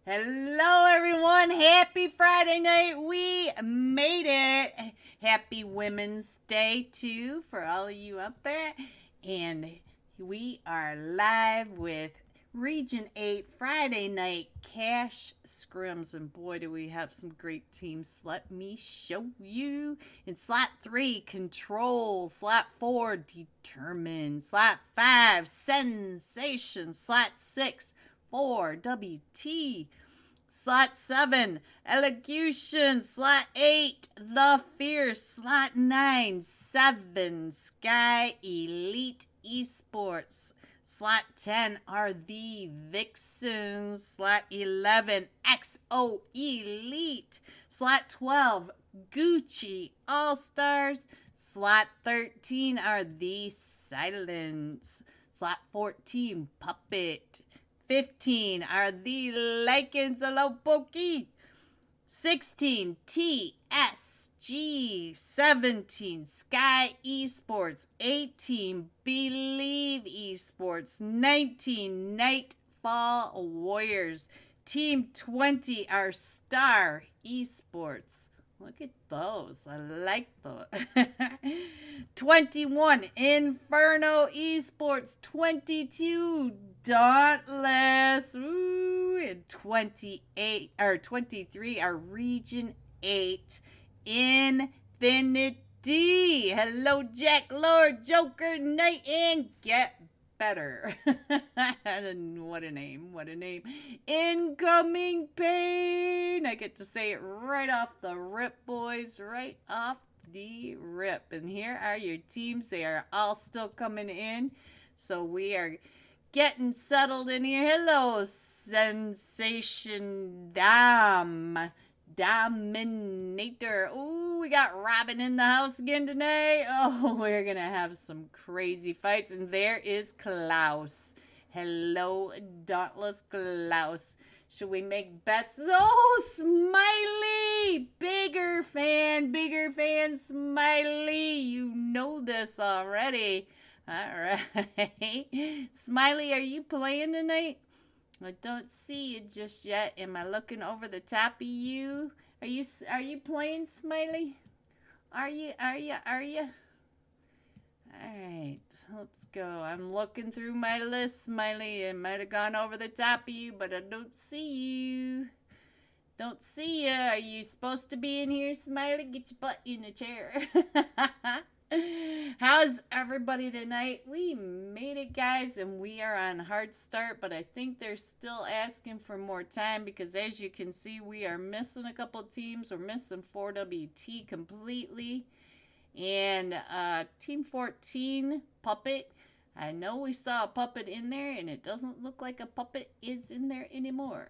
Hello everyone, happy Friday night. We made it. Happy Women's Day, too, for all of you out there. And we are live with Region 8 Friday Night Cash Scrims. And boy, do we have some great teams. Let me show you. In slot 3, Control. Slot 4, Determine. Slot 5, Sensation. Slot 6, 4WT. Slot 7, Elocution. Slot 8, The Fierce. Slot 9, 7, Sky Elite Esports. Slot 10 are the Vixens. Slot 11, XO Elite. Slot 12, Gucci All-Stars. Slot 13 are the Silence. Slot 14, Puppet. 15 are the Lycans. Hello, Pokey. 16, TSG. 17, Sky Esports. 18, Believe Esports. 19, Nightfall Warriors. Team 20 are Star Esports. Look at those. I like those. 21, Inferno Esports. 22, Dauntless. Ooh, and 28 or 23 are Region 8 Infinity. Hello, Jack Lord, Joker, Knight, and Get Better. What a name. What a name. Incoming Pain. I get to say it right off the rip, boys. Right off the rip. And here are your teams. They are all still coming in. So we are getting settled in here. Hello, Sensation Dominator. Ooh, we got Robin in the house again tonight. Oh, we're going to have some crazy fights. And there is Klaus. Hello, Dauntless Klaus. Should we make bets? Oh, Smiley! Bigger fan, Smiley. You know this already. All right. Smiley, are you playing tonight? I don't see you just yet. Am I looking over the top of you? Are you playing, Smiley? Are you? All right, let's go. I'm looking through my list, Smiley. It might have gone over the top of you, but I don't see you. Don't see you. Are you supposed to be in here, Smiley? Get your butt in a chair. How's everybody tonight? We made it, guys, and we are on hard start, but I think they're still asking for more time because, as you can see, we are missing a couple teams. We're missing 4WT completely. And Team 14, Puppet. I know we saw a Puppet in there, and it doesn't look like a Puppet is in there anymore.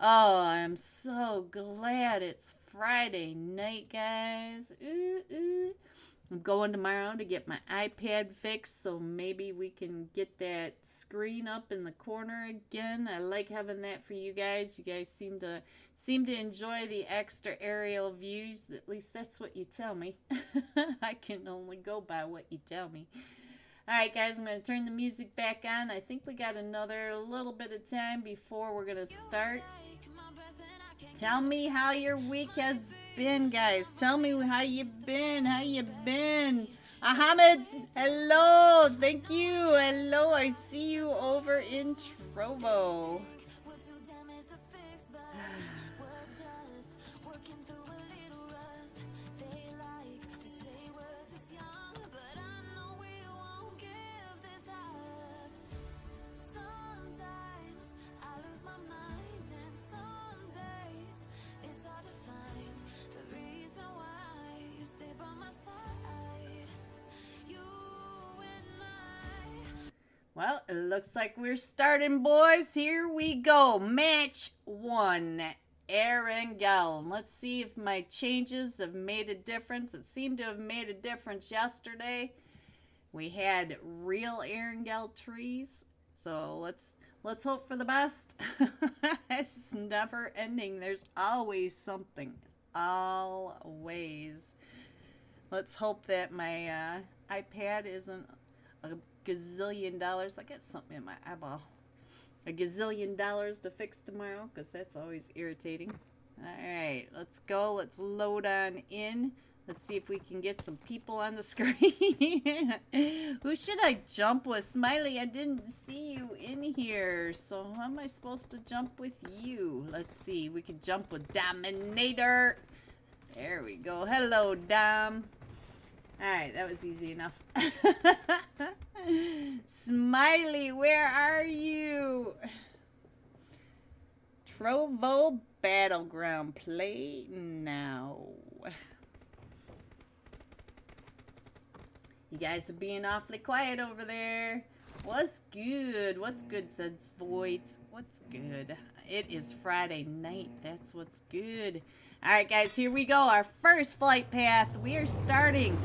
Oh, I'm so glad it's Friday night, guys. Ooh. I'm going tomorrow to get my iPad fixed, so maybe we can get that screen up in the corner again. I like having that for you guys. You guys seem to enjoy the extra aerial views. At least that's what you tell me. I can only go by what you tell me. All right, guys, I'm going to turn the music back on. I think we got another little bit of time before we're going to start. Tell me how your week has been, guys. Tell me how you've been. Ahmed, hello. Thank you. Hello. I see you over in Trovo. Well, it looks like we're starting, boys. Here we go. Match 1. Erangel. Let's see if my changes have made a difference. It seemed to have made a difference yesterday. We had real Erangel trees. So let's hope for the best. It's never ending. There's always something. Always. Let's hope that my iPad isn't a gazillion dollars. I got something in my eyeball. A gazillion dollars to fix tomorrow, because that's always irritating. Alright, let's go. Let's load on in. Let's see if we can get some people on the screen. Who should I jump with? Smiley, I didn't see you in here. So how am I supposed to jump with you? Let's see. We can jump with Dominator. There we go. Hello, Dom. Alright, that was easy enough. Smiley, where are you? Trovo Battleground, play now. You guys are being awfully quiet over there. What's good? What's good, says Voids. What's good? It is Friday night. That's what's good. Alright, guys, here we go. Our first flight path. We are starting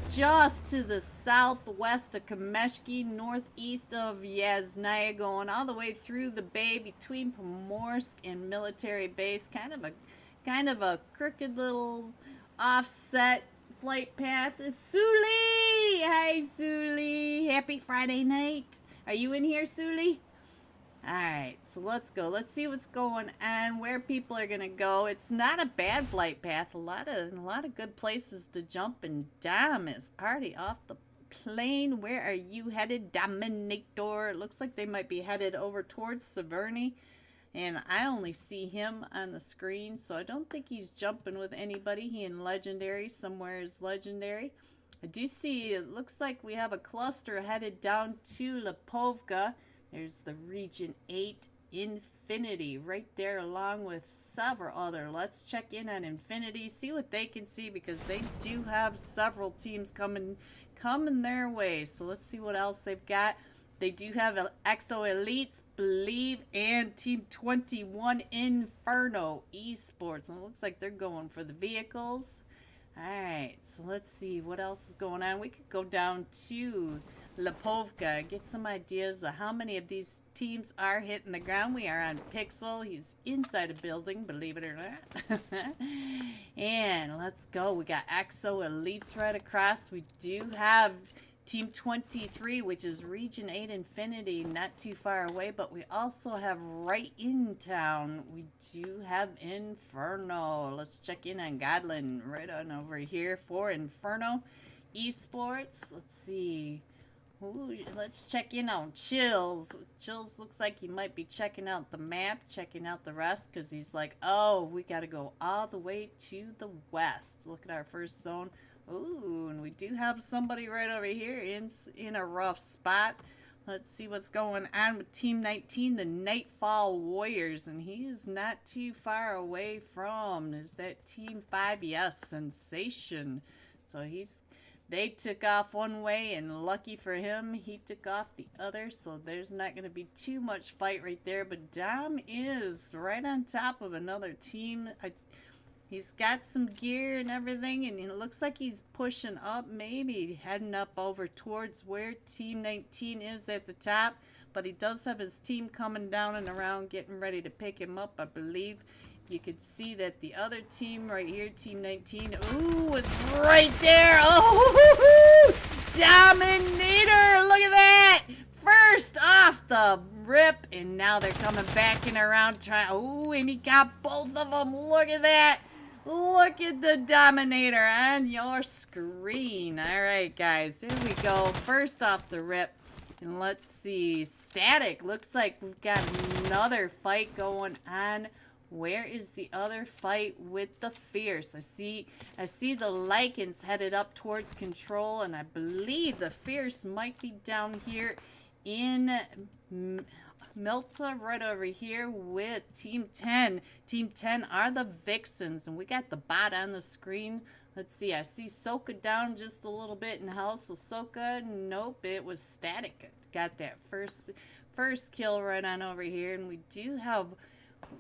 just to the southwest of Kameshki, northeast of Yasnaya, going all the way through the bay between Pomorsk and Military Base. Kind of a crooked little offset flight path. Is Suli! Hi, Suli. Happy Friday night. Are you in here, Suli? Alright, so let's go. Let's see what's going on, where people are gonna go. It's not a bad flight path. A lot of good places to jump, and Dom is already off the plane. Where are you headed, Dominator? It looks like they might be headed over towards Severny, and I only see him on the screen, so I don't think he's jumping with anybody. He in Legendary. Somewhere is Legendary. I do see, it looks like we have a cluster headed down to Lipovka. There's the Region 8 Infinity right there, along with several other. Let's check in on Infinity, see what they can see, because they do have several teams coming their way. So let's see what else they've got. They do have Exo Elites, Believe, and Team 21 Inferno Esports. And it looks like they're going for the vehicles. Alright, so let's see what else is going on. We could go down to Lipovka, get some ideas of how many of these teams are hitting the ground. We are on Pixel. He's inside a building, believe it or not. And let's go. We got Exo Elites right across. We do have Team 23, which is Region 8 Infinity, not too far away, but we also have right in town, we do have Inferno. Let's check in on Godlin right on over here for Inferno Esports. Let's see. Ooh, let's check in on Chills. Chills looks like he might be checking out the map, checking out the rest, because he's like, oh, we got to go all the way to the west. Look at our first zone. Ooh, and we do have somebody right over here in a rough spot. Let's see what's going on with Team 19, the Nightfall Warriors, and he is not too far away from, is that Team 5? Yes, Sensation. So they took off one way, and lucky for him, he took off the other, so there's not going to be too much fight right there. But Dom is right on top of another team. He's got some gear and everything, and it looks like he's pushing up, maybe heading up over towards where Team 19 is at the top. But he does have his team coming down and around, getting ready to pick him up, I believe. You can see that the other team right here, Team 19, ooh, is right there. Oh, Dominator, look at that. First off the rip, and now they're coming back and around trying. Ooh, and he got both of them. Look at that. Look at the Dominator on your screen. All right, guys, here we go. First off the rip. And let's see. Static. Looks like we've got another fight going on. Where is the other fight with the Fierce? I see the Lycans headed up towards Control, and I believe the Fierce might be down here in Milta, right over here with Team 10. Team 10 are the Vixens, and we got the bot on the screen. Let's see, I see Soka down just a little bit in health, so Soka, nope, it was Static. Got that first kill right on over here, and we do have,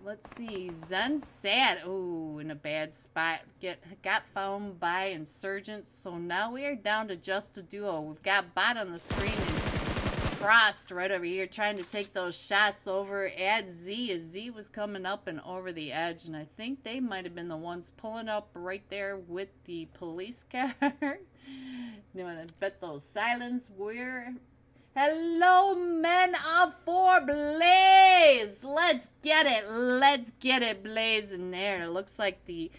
let's see, Zen Sad, ooh, in a bad spot. Got found by Insurgents, so now we are down to just a duo. We've got bot on the screen, and Frost right over here trying to take those shots over at Z, as Z was coming up and over the edge, and I think they might have been the ones pulling up right there with the police car. You know, I bet those silence were Hello, men of four, Blaze. Let's get it. Let's get it, Blaze. In there. It looks like the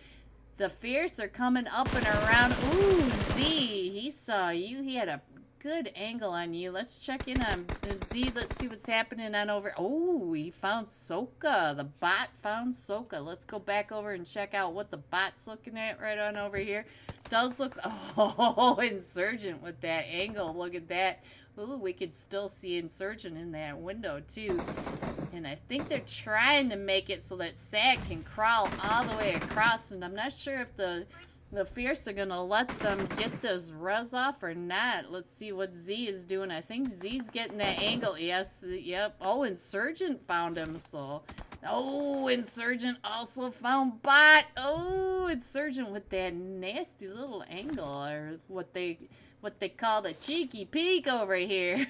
Fierce are coming up and around. Ooh, Z. He saw you. He had a good angle on you. Let's check in on Z. Let's see what's happening on over. Oh, he found Soka. The bot found Soka. Let's go back over and check out what the bot's looking at right on over here. Does look, oh, Insurgent with that angle. Look at that. Ooh, we could still see Insurgent in that window too. And I think they're trying to make it so that Sag can crawl all the way across. And I'm not sure if the Fierce are gonna let them get this res off or not. Let's see what Z is doing. I think Z's getting that angle. Yes, yep. Oh, Insurgent found him, so. Oh, Insurgent also found bot. Oh, Insurgent with that nasty little angle, or what they call the cheeky peek over here.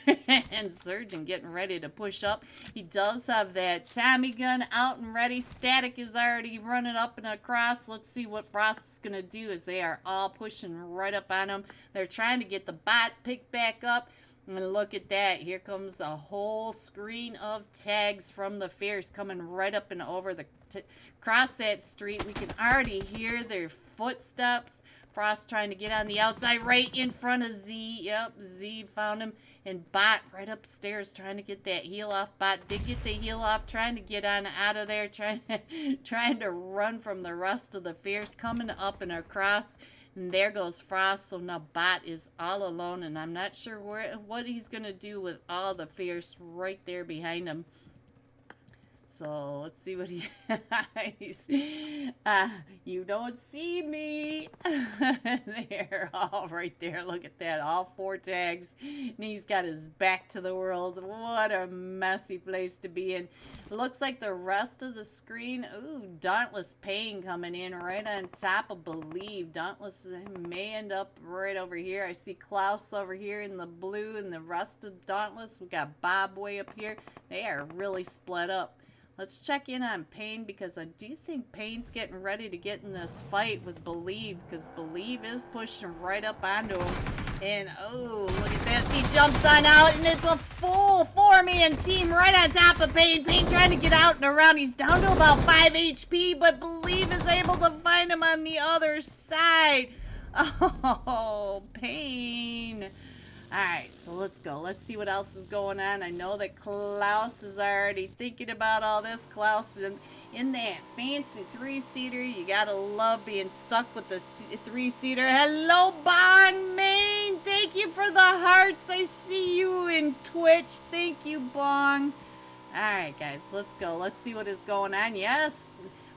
Insurgent getting ready to push up. He does have that Tommy gun out and ready. Static is already running up and across. Let's see what Frost is going to do as they are all pushing right up on him. They're trying to get the bot picked back up. And look at that. Here comes a whole screen of tags from the Fierce coming right up and over across that street. We can already hear their footsteps. Frost trying to get on the outside right in front of Z. Yep, Z found him. And Bot right upstairs trying to get that heal off. Bot did get the heal off, trying to get on out of there, trying to run from the rest of the Fierce coming up and across. And there goes Frost. So now Bot is all alone, and I'm not sure what he's going to do with all the Fierce right there behind him. So let's see what he's. You don't see me. They're all right there. Look at that. All 4 tags. And he's got his back to the world. What a messy place to be in. Looks like the rest of the screen. Ooh, Dauntless Pain coming in right on top of Believe. Dauntless may end up right over here. I see Klaus over here in the blue, and the rest of Dauntless. We got Bob way up here. They are really split up. Let's check in on Pain, because I do think Pain's getting ready to get in this fight with Believe, because Believe is pushing right up onto him. And, oh, look at this. He jumps on out, and it's a full 4-man team right on top of Pain. Pain trying to get out and around. He's down to about 5 HP, but Believe is able to find him on the other side. Oh, Pain. Alright, so let's go. Let's see what else is going on. I know that Klaus is already thinking about all this. Klaus in that fancy 3-seater. You gotta love being stuck with the 3-seater. Hello, Bong Main. Thank you for the hearts. I see you in Twitch. Thank you, Bong. Alright, guys, let's go. Let's see what is going on. Yes.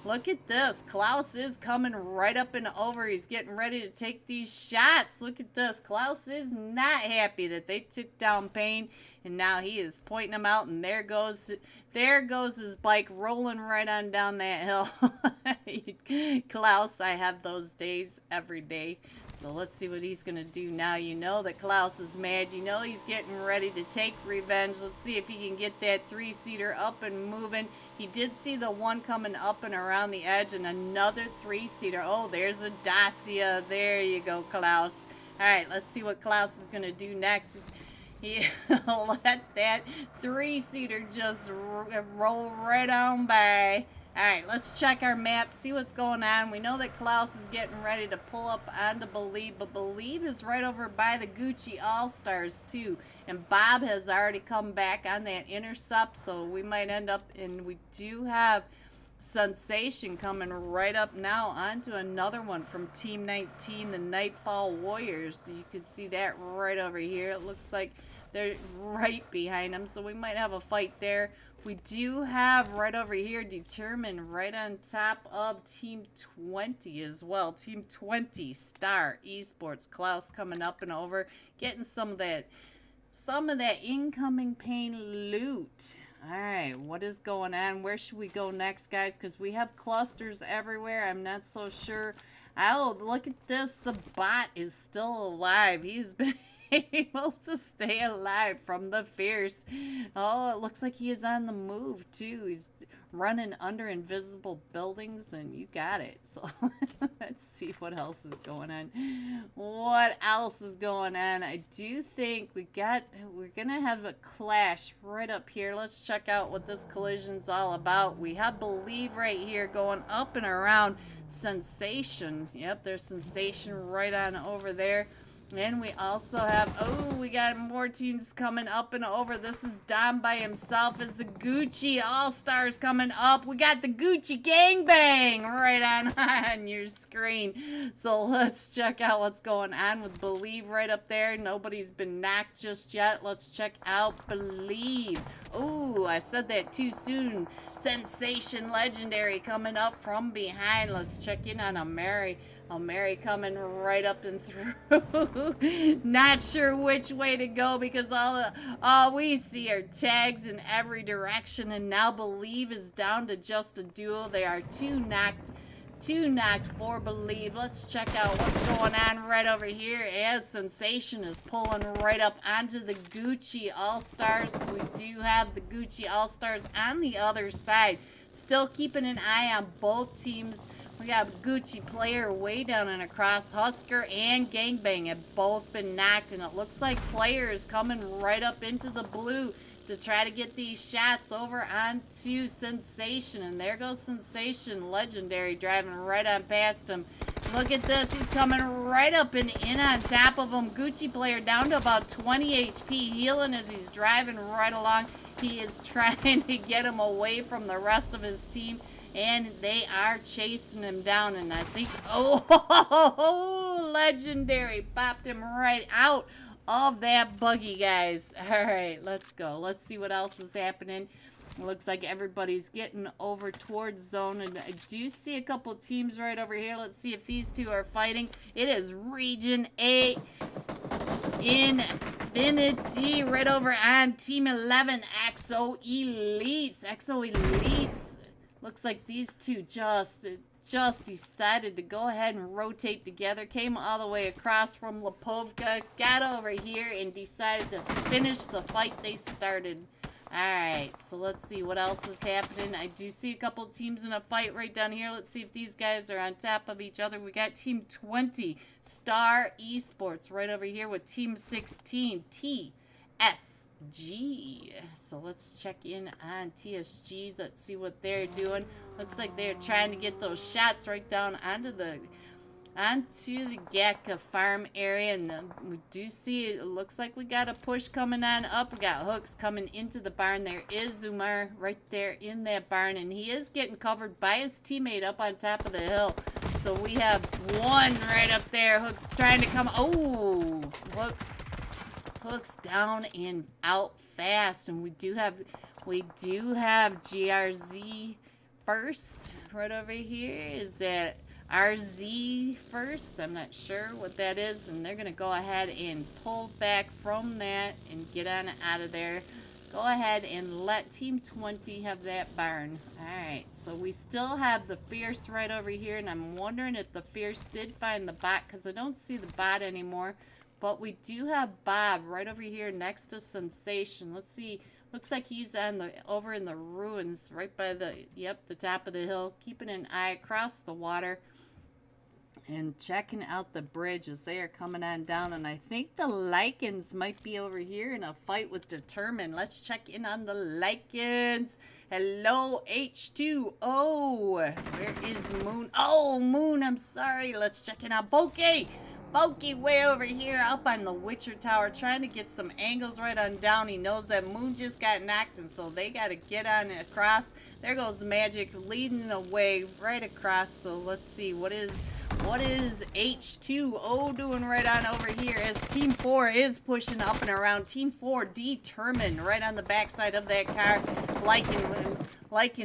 Look at this. Klaus is coming right up and over. He's getting ready to take these shots. Look at this. Klaus is not happy that they took down Pain, and now he is pointing them out, and there goes his bike rolling right on down that hill. Klaus, I have those days every day. So let's see what he's going to do now. You know that Klaus is mad. You know he's getting ready to take revenge. Let's see if he can get that 3-seater up and moving. He did see the one coming up and around the edge, and another 3-seater. Oh, there's a Dacia. There you go, Klaus. All right, let's see what Klaus is going to do next. He let that 3-seater just roll right on by. All right, let's check our map, see what's going on. We know that Klaus is getting ready to pull up onto Believe, but Believe is right over by the Gucci All-Stars, too. And Bob has already come back on that intercept, so we might end up, and we do have Sensation coming right up now onto another one from Team 19, the Nightfall Warriors. You can see that right over here. It looks like they're right behind them, so we might have a fight there. We do have right over here Determined right on top of Team 20 as well. Team 20 Star Esports. Klaus coming up and over, getting some of that incoming Pain loot. All right, what is going on? Where should we go next, guys? Because we have clusters everywhere. I'm not so sure. Oh, look at this. The bot is still alive. He's been able to stay alive from the Fierce. Oh, it looks like he is on the move too. He's running under invisible buildings, and you got it. So let's see what else is going on. What else is going on? I do think we're gonna have a clash right up here. Let's check out what this collision's all about. We have Believe right here going up and around Sensation. Yep, there's Sensation right on over there. And we also have, oh, we got more teams coming up and over. This is Dom by himself as the Gucci All-Stars coming up. We got the Gucci Gangbang right on your screen. So let's check out what's going on with Believe right up there. Nobody's been knocked just yet. Let's check out Believe. Oh, I said that too soon. Sensation Legendary coming up from behind. Let's check in on Mary coming right up and through. Not sure which way to go because all we see are tags in every direction. And now Believe is down to just a duo. They are two knocked for Believe. Let's check out what's going on right over here as Sensation is pulling right up onto the Gucci All-Stars. We do have the Gucci All-Stars on the other side. Still keeping an eye on both teams. We got Gucci Player way down and across. Husker and Gangbang have both been knocked, and it looks like Player is coming right up into the blue to try to get these shots over onto Sensation. And there goes Sensation Legendary driving right on past him. Look at this. He's coming right up and in on top of him. Gucci Player down to about 20 HP, healing as he's driving right along. He is trying to get him away from the rest of his team. And they are chasing him down. And I think, oh, Legendary popped him right out of that buggy, guys. All right, let's go. Let's see what else is happening. It looks like everybody's getting over towards zone. And I do see a couple teams right over here. Let's see if these two are fighting. It is Region 8 Infinity right over on Team 11, Exo Elites. Exo Elites. Looks like these two just decided to go ahead and rotate together. Came all the way across from Lipovka, got over here, and decided to finish the fight they started. Alright, so let's see what else is happening. I do see a couple teams in a fight right down here. Let's see if these guys are on top of each other. We got Team 20, Star Esports, right over here with Team 16, TSG. So let's check in on TSG. Let's see what they're doing. Looks like they're trying to get those shots right down onto the Gatka farm area, and we do see it looks like we got a push coming on up. We got hooks coming into the barn. There is Zumar right there in that barn, and he is getting covered by his teammate up on top of the hill. So we have one right up there. Hooks trying to come. Oh, hooks down and out fast, and we do have GRZ first right over here. Is that RZ first? I'm not sure what that is, and they're gonna go ahead and pull back from that and get on out of there. Go ahead and let Team 20 have that barn. Alright, so we still have the Fierce right over here, and I'm wondering if the Fierce did find the bot, because I don't see the bot anymore. But we do have Bob right over here next to Sensation. Let's see. Looks like he's on over in the ruins right by the top of the hill, keeping an eye across the water and checking out the bridge as they are coming on down. And I think the Lycans might be over here in a fight with Determined. Let's check in on the Lycans. Hello, H2O. Where is Moon? Oh, Moon, I'm sorry. Let's check in on Bokeh. Bokeh way over here up on the Witcher Tower trying to get some angles right on down. He knows that Moon just got knocked, and so they got to get on across. There goes Magic leading the way right across. So let's see what is H2O doing right on over here as Team 4 is pushing up and around. Team 4 Determined right on the backside of that car, liking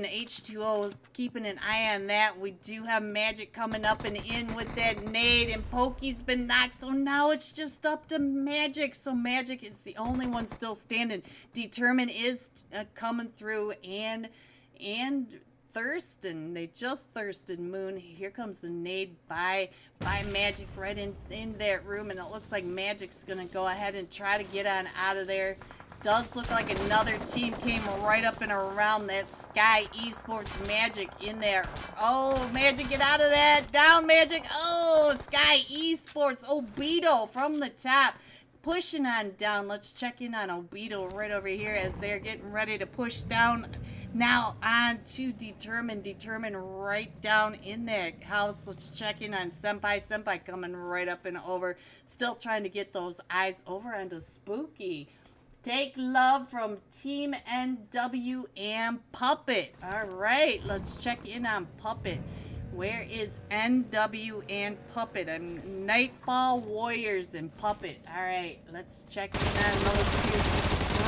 H2O, keeping an eye on that. We do have Magic coming up and in with that nade, and Pokey's been knocked, so now it's just up to Magic. So Magic is the only one still standing. Determined is coming through, and Thurston, they just thirsted Moon. Here comes the nade by Magic right in that room, and it looks like Magic's gonna go ahead and try to get on out of there. does look like another team came right up and around that Sky Esports Magic in there. Oh, Magic, get out of that. Down, Magic. Oh, Sky Esports. Obito from the top. Pushing on down. Let's check in on Obito right over here as they're getting ready to push down. Now on to Determine. Determine right down in that house. Let's check in on Senpai. Senpai coming right up and over. Still trying to get those eyes over onto Spooky. Take love from Team NW and Puppet. All right, let's check in on Puppet. Where is NW and Puppet? I'm Nightfall Warriors and Puppet. All right, let's check in on those two.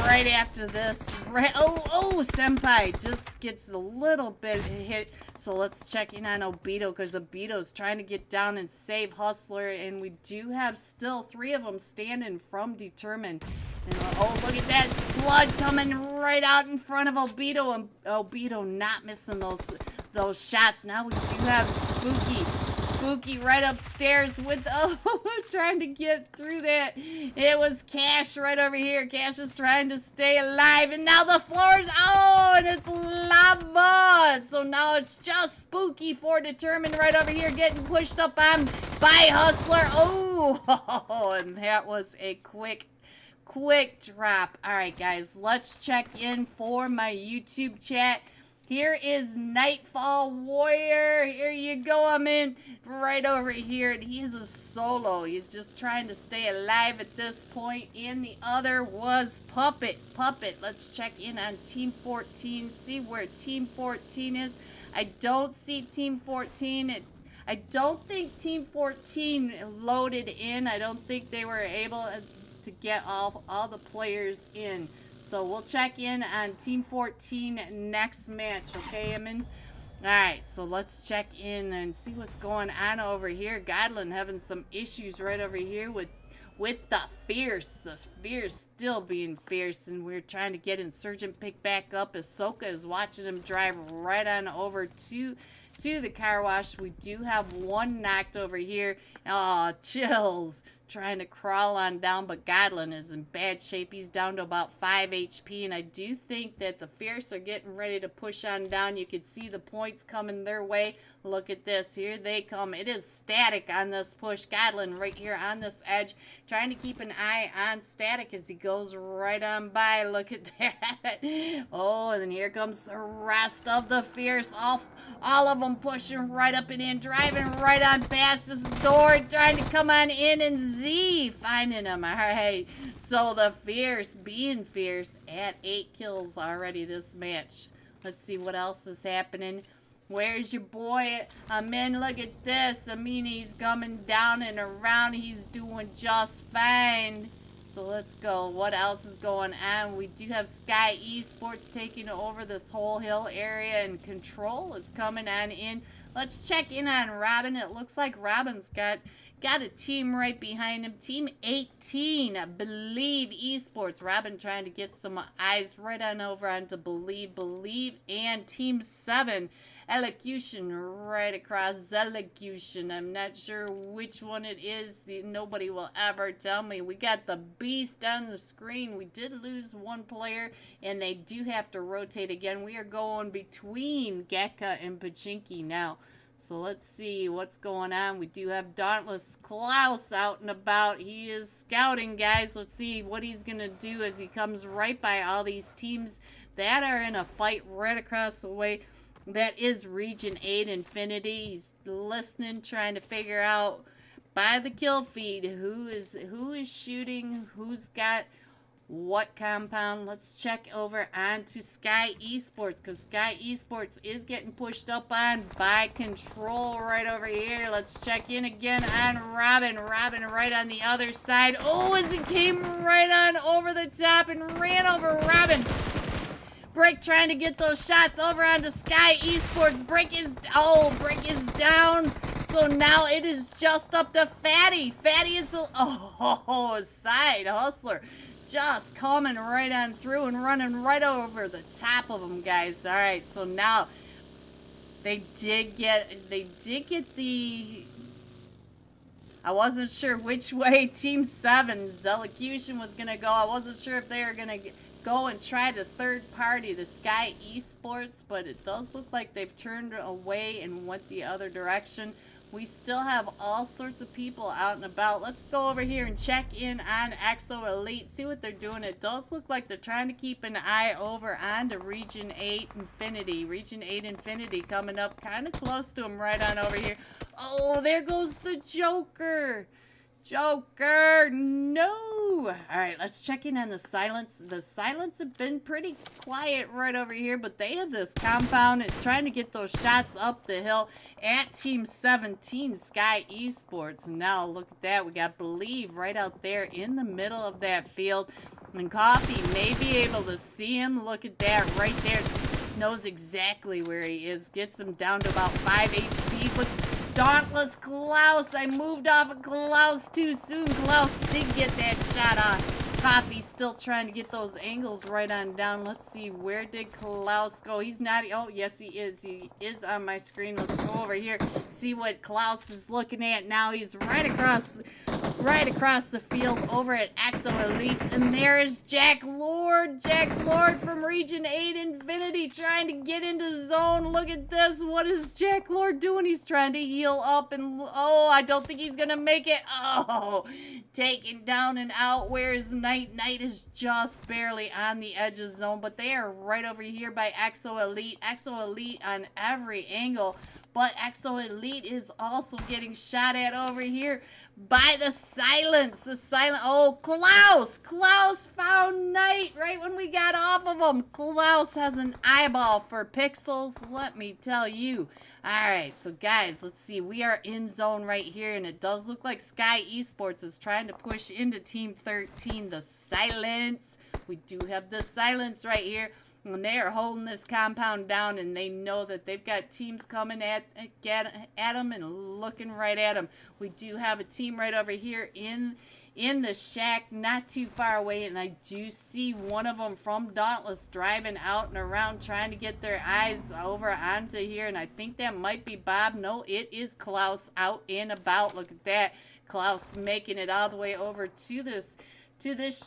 Right after this, oh, Senpai just gets a little bit hit. So let's check in on Obito because Obito's trying to get down and save Hustler. And we do have still 3 of them standing from Determined. And oh, look at that blood coming right out in front of Obito. And Obito not missing those shots. Now we do have Spooky right upstairs with, trying to get through that. It was Cash right over here. Cash is trying to stay alive. And now the floor's, and it's lava. So now it's just Spooky for Determined right over here getting pushed up on by Hustler. Oh, and that was a quick drop. All right, guys, let's check in for my YouTube chat. Here is Nightfall Warrior. Here you go. I'm in right over here. And he's a solo. He's just trying to stay alive at this point. And the other was Puppet. Let's check in on Team 14. See where Team 14 is. I don't see Team 14. I don't think Team 14 loaded in. I don't think they were able to get all the players in. So we'll check in on Team 14 next match, okay, Emin? Alright, so let's check in and see what's going on over here. Godlin having some issues right over here with the Fierce. The Fierce still being fierce, and we're trying to get Insurgent picked back up as Soka is watching him drive right on over to the car wash. We do have one knocked over here. Oh, Chills trying to crawl on down, but Godlin is in bad shape. He's down to about 5 HP, and I do think that the Fierce are getting ready to push on down. You can see the points coming their way. Look at this. Here they come. It is Static on this push. Godlin right here on this edge, trying to keep an eye on Static as he goes right on by. Look at that. Oh, and then here comes the rest of the Fierce. All of them pushing right up and in, driving right on past this door, trying to come on in, and Z finding him. All right, so the Fierce being fierce at 8 kills already this match. Let's see what else is happening. Where's your boy? Amin, look at this. I mean, he's coming down and around. He's doing just fine. So let's go. What else is going on? We do have Sky Esports taking over this whole hill area, and Control is coming on in. Let's check in on Robin. It looks like Robin's got a team right behind him. Team 18, Believe Esports. Robin trying to get some eyes right on over onto Believe, and Team 7, Elocution right across Elocution. I'm not sure which one it is. Nobody will ever tell me. We got the Beast on the screen. We did lose one player, and they do have to rotate again. We are going between Gekka and Pachinki now. So let's see what's going on. We do have Dauntless Klaus out and about. He is scouting, guys. Let's see what he's going to do as he comes right by all these teams that are in a fight right across the way. That is Region 8 Infinity. He's listening, trying to figure out by the kill feed who is shooting, who's got what compound. Let's check over onto Sky Esports, because Sky Esports is getting pushed up on by Control right over here. Let's check in again on Robin. Robin right on the other side. Oh, as he came right on over the top and ran over Robin. Break trying to get those shots over onto Sky Esports. Break is down. So now it is just up to Fatty. Fatty is the side hustler. Just coming right on through and running right over the top of them, guys. All right, so now they did get the I wasn't sure which way Team 7's elocution was going to go. I wasn't sure if they were going to go and try the third party, the Sky Esports, but it does look like they've turned away and went the other direction. We still have all sorts of people out and about. Let's go over here and check in on Exo Elite, see what they're doing. It does look like they're trying to keep an eye over on to Region 8 Infinity. Region 8 Infinity coming up kind of close to them right on over here. Oh, there goes the Joker. Joker, no. All right, let's check in on the silence. The silence have been pretty quiet right over here, but they have this compound and trying to get those shots up the hill at Team 17 Sky Esports. And now look at that. We got Believe right out there in the middle of that field. And Coffee may be able to see him. Look at that right there. Knows exactly where he is. Gets him down to about 5 HP. But Dauntless Klaus, I moved off of Klaus too soon. Klaus did get that shot on. Coffee's still trying to get those angles right on down. Let's see, where did Klaus go? He's not, oh yes he is. He is on my screen. Let's go over here, see what Klaus is looking at now. He's right across the field over at Exo Elites. And there is Jack Lord. Jack Lord from Region 8 Infinity trying to get into zone. Look at this. What is Jack Lord doing? He's trying to heal up and, oh, I don't think he's going to make it. Oh, taken down and out. Where is Knight? Knight is just barely on the edge of zone, but they are right over here by Exo Elite. Exo Elite on every angle, but Exo Elite is also getting shot at over here by the silence. Oh, Klaus! Klaus found Knight right when we got off of him. Klaus has an eyeball for pixels, let me tell you. Alright, so guys, let's see. We are in zone right here, and it does look like Sky Esports is trying to push into Team 13, the silence. We do have the silence right here. And they are holding this compound down, and they know that they've got teams coming at them and looking right at them. We do have a team right over here in the shack, not too far away, and I do see one of them from Dauntless driving out and around trying to get their eyes over onto here, and I think that might be Bob. No, it is Klaus out and about. Look at that. Klaus making it all the way over to this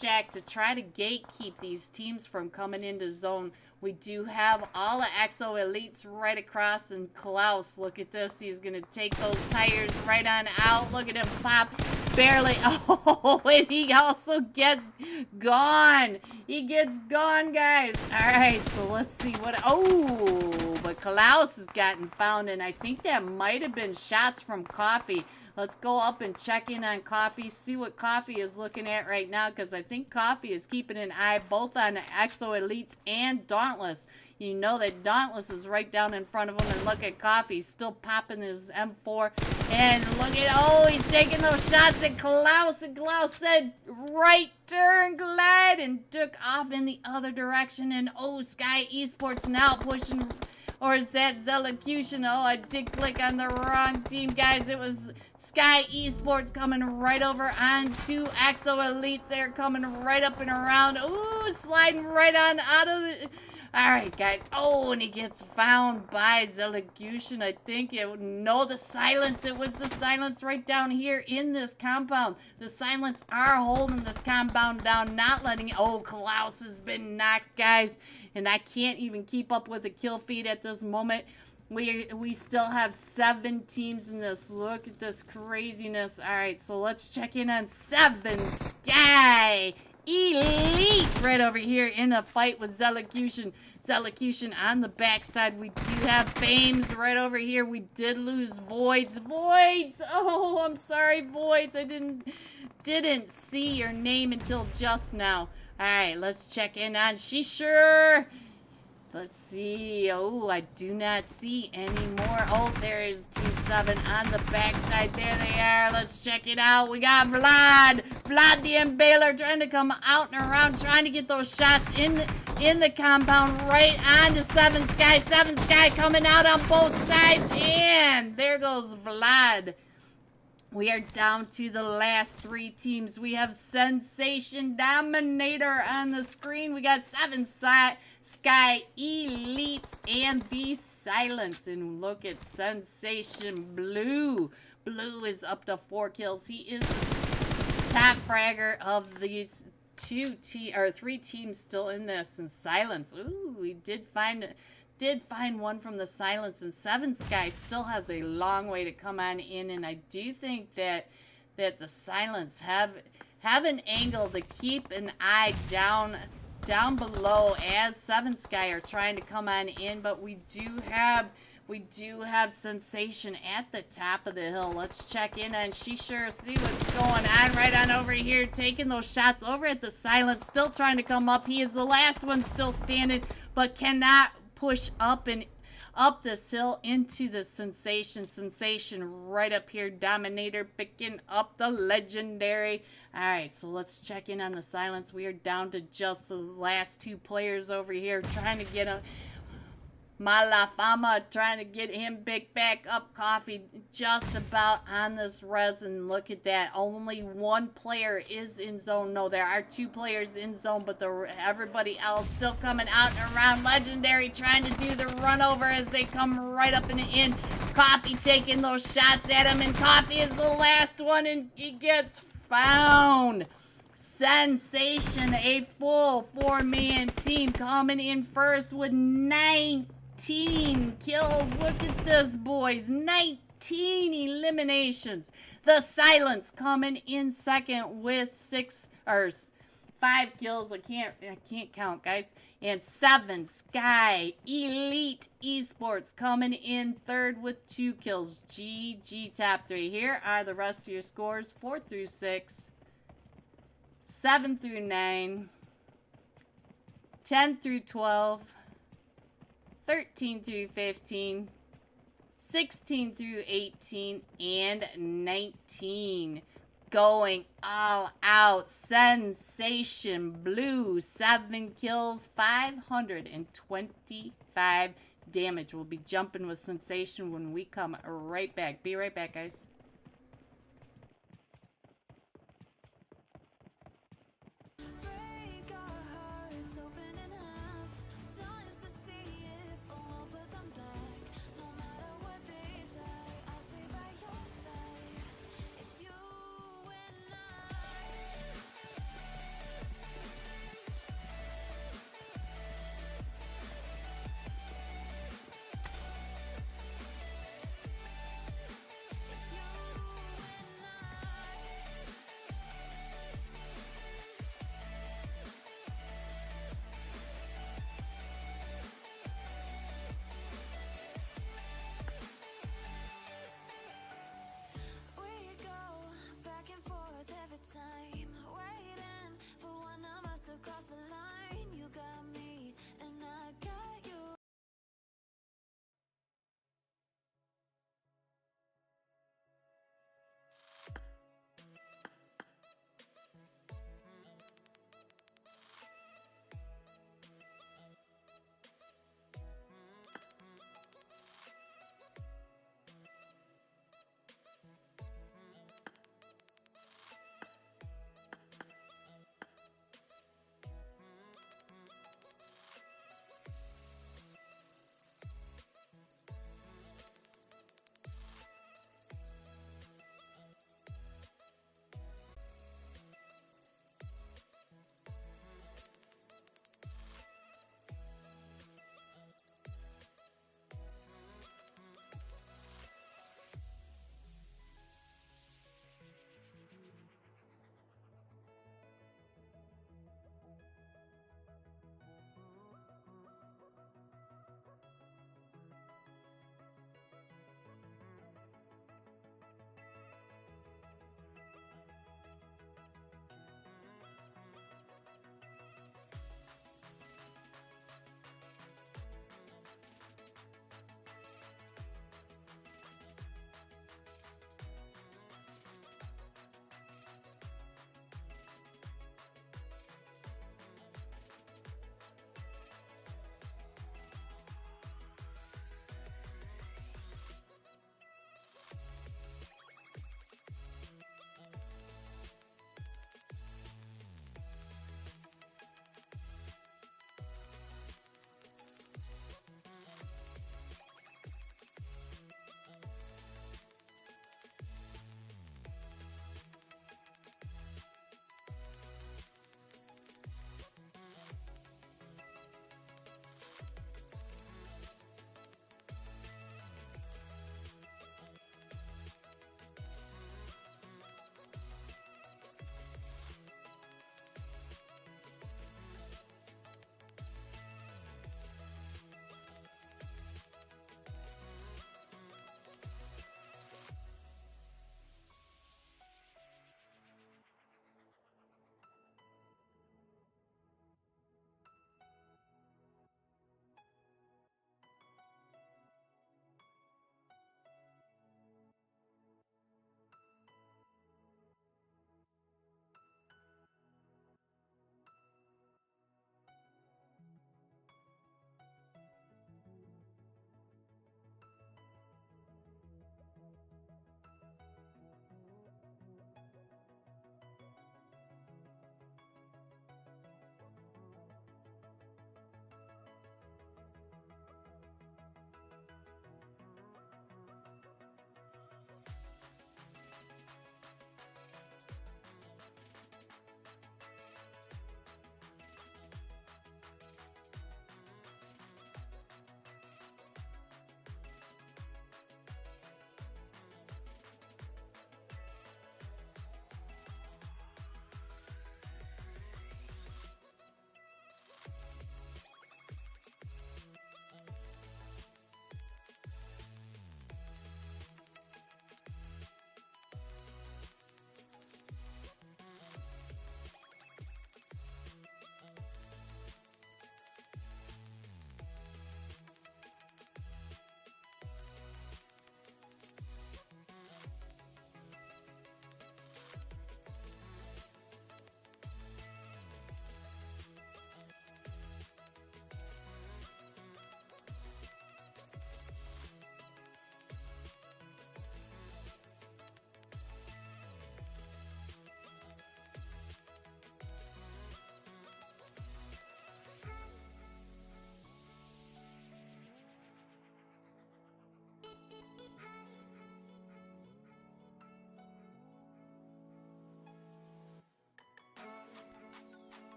shack to try to gatekeep these teams from coming into zone. We do have all of Exo Elites right across, and Klaus, look at this. He's going to take those tires right on out. Look at him pop. Barely. Oh, and he also gets gone. He gets gone, guys. All right, so let's see what. Oh, but Klaus has gotten found, and I think that might have been shots from Coffee. Let's go up and check in on Coffee, see what Coffee is looking at right now, because I think Coffee is keeping an eye both on Exo Elites and Dauntless. You know that Dauntless is right down in front of him, and look at Coffee, still popping his M4, and look at, oh, he's taking those shots at Klaus, and Klaus said, right turn, glide, and took off in the other direction, and oh, Sky Esports now pushing. Or is that Zelocution? Oh, I did click on the wrong team, guys. It was Sky Esports coming right over onto Exo Elites. They're coming right up and around. Ooh, sliding right on out of the... Alright, guys. Oh, and he gets found by Zelocution. I think no, the silence. It was the silence right down here in this compound. The silence are holding this compound down, not letting it... Oh, Klaus has been knocked, guys. And I can't even keep up with the kill feed at this moment. We still have 7 teams in this. Look at this craziness. All right, so let's check in on 7 Sky Elite right over here in a fight with Zelocution. Zelocution on the backside. We do have Fames right over here. We did lose Voids. Voids! Oh, I'm sorry, Voids. I didn't see your name until just now. Alright, let's check in on Sure. Let's see. Oh, I do not see any more. Oh, there is Team 7 on the backside. There they are. Let's check it out. We got Vlad. Vlad the Impaler trying to come out and around, trying to get those shots in the compound right onto 7 Sky. 7 Sky coming out on both sides. And there goes Vlad. We are down to the last 3 teams. We have Sensation Dominator on the screen. We got 7 Sky Elites and the Silence. And look at Sensation Blue Blue is up to 4 kills. He is the top fragger of these 3 teams still in this. And Silence. Ooh, we did find one from the Silence, and Seven Sky still has a long way to come on in, and I do think that the Silence have an angle to keep an eye down below as Seven Sky are trying to come on in, but we do have Sensation at the top of the hill. Let's check in on She Sure see what's going on right on over here, taking those shots over at the Silence, still trying to come up. He is the last one still standing, but cannot push up this hill into the Sensation. Sensation right up here. Dominator picking up the Legendary. All right, so let's check in on the Silence. We are down to just the last 2 players over here, trying to get a Malafama, trying to get him picked back up. Coffee just about on this resin. Look at that. Only 1 player is in zone. No, there are 2 players in zone, but everybody else still coming out and around. Legendary trying to do the run over as they come right up and in. Coffee taking those shots at him, and Coffee is the last one, and he gets found. Sensation, a full 4-man team coming in first with 19 kills. Look at this, boys. 19 eliminations. The Silence coming in second with 5 kills. I can't count, guys. And Seven Sky Elite Esports coming in third with 2 kills. GG top 3. Here are the rest of your scores: 4 through 6, 7 through 9, 10 through 12, 13 through 15, 16 through 18, and 19. Going all out. Sensation Blue, 7 kills, 525 damage. We'll be jumping with Sensation when we come right back. Be right back, guys.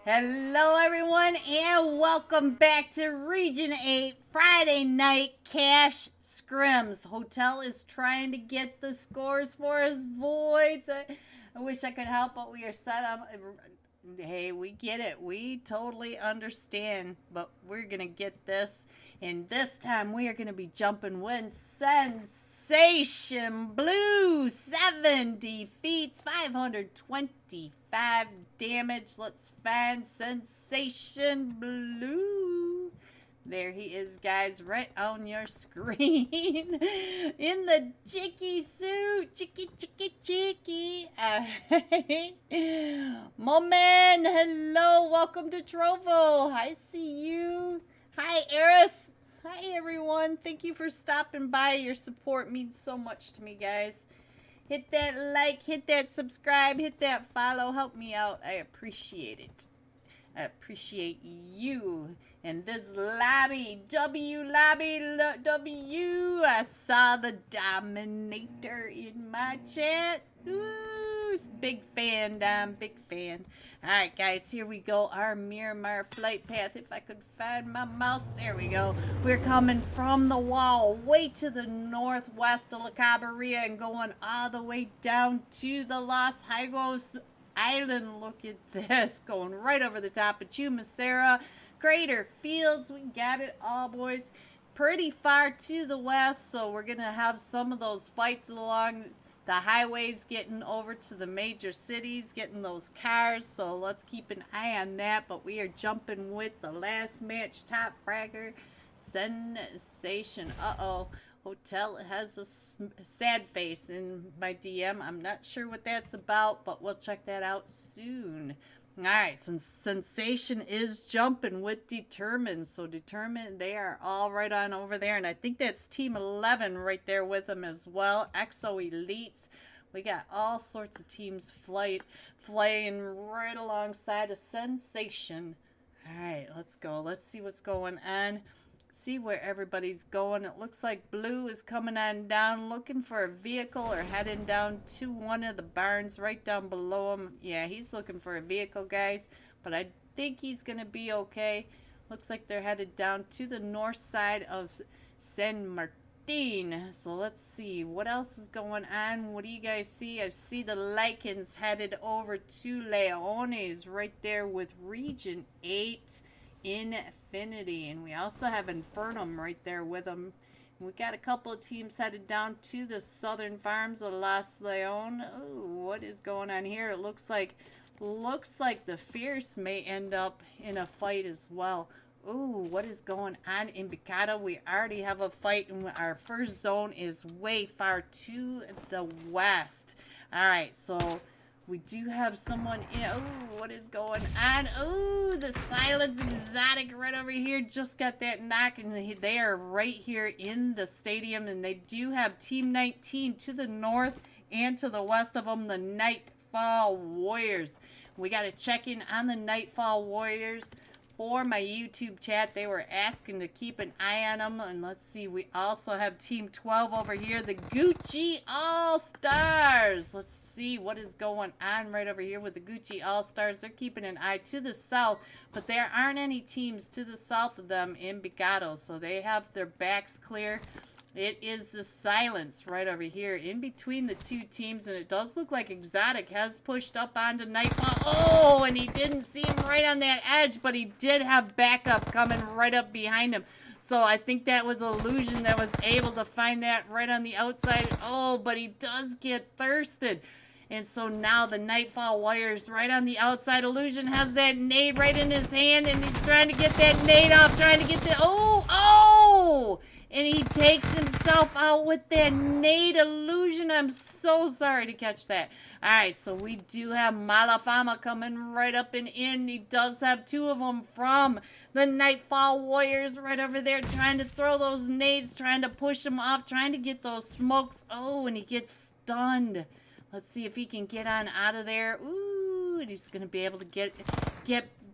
Hello, everyone, and welcome back to Region 8 Friday Night Cash Scrims. Hotel is trying to get the scores for us, Voids. I wish I could help, but we are set up. Hey, we get it. We totally understand, but we're going to get this. And this time we are going to be jumping with Sensation Blue. 7 defeats, 525 damage. Let's find Sensation Blue. There he is, guys, right on your screen. In the chicky suit. Chicky. Moment, hello. Welcome to Trovo. I see you. Hi, Eris. Hi, Hi, everyone. Thank you for stopping by. Your support means so much to me, guys. Hit that like, hit that subscribe, hit that follow. Help me out. I appreciate it. I appreciate you. And this lobby, W. I saw the Dominator in my chat. Ooh, big fan, Dom, big fan. Alright, guys, here we go. Our Miramar flight path. If I could find my mouse, there we go. We're coming from the wall way to the northwest of La Cabarilla and going all the way down to the Los Higos Island. Look at this, going right over the top of Chumacera, Crater Fields. We got it all, boys. Pretty far to the west, so we're gonna have some of those fights along the highways, getting over to the major cities, getting those cars. So let's keep an eye on that. But we are jumping with the last match top fragger Sensation. Hotel has a sad face in my DM. I'm not sure what that's about, but we'll check that out soon. Alright, so Sensation is jumping with Determined. So Determined, they are all right on over there. And I think that's Team 11 right there with them as well. Exo Elites. We got all sorts of teams flying right alongside of Sensation. Alright, let's go. Let's see what's going on. See where everybody's going. It looks like Blue is coming on down looking for a vehicle or heading down to one of the barns right down below him. Yeah, he's looking for a vehicle, guys, but I think he's gonna be okay. Looks like they're headed down to the north side of San Martin. So let's see what else is going on. What do you guys see? I see the Lycans headed over to Leones right there with Region 8 Infinity, and we also have Infernum right there with them. We got a couple of teams headed down to the southern farms of Las Leon. Oh, what is going on here? It looks like the Fierce may end up in a fight as well. Oh, what is going on in Bicata? We already have a fight, and our first zone is way far to the west. All right, so we do have someone in. Oh, what is going on? Oh, the Silence Exotic right over here just got that knock, and they are right here in the stadium, and they do have Team 19 to the north and to the west of them, the Nightfall Warriors. We got to check in on the Nightfall Warriors. For my YouTube chat, they were asking to keep an eye on them. And let's see, we also have Team 12 over here, the Gucci All-Stars. Let's see what is going on right over here with the Gucci All-Stars. They're keeping an eye to the south, but there aren't any teams to the south of them in Bigado, so they have their backs clear. It is the Silence right over here in between the two teams, and it does look like Exotic has pushed up onto Nightfall. Oh, and he didn't see him right on that edge, but he did have backup coming right up behind him. So I think that was Illusion that was able to find that right on the outside. Oh, but he does get thirsted. And so now the Nightfall Warriors right on the outside. Illusion has that nade right in his hand, and he's trying to get that nade off, trying to get the... Oh! And he takes himself out with that nade. Illusion. I'm so sorry to catch that. Alright, so we do have Malafama coming right up and in. He does have two of them from the Nightfall Warriors right over there, trying to throw those nades, trying to push them off, trying to get those smokes. Oh, and he gets stunned. Let's see if he can get on out of there. Ooh, and he's going to be able to get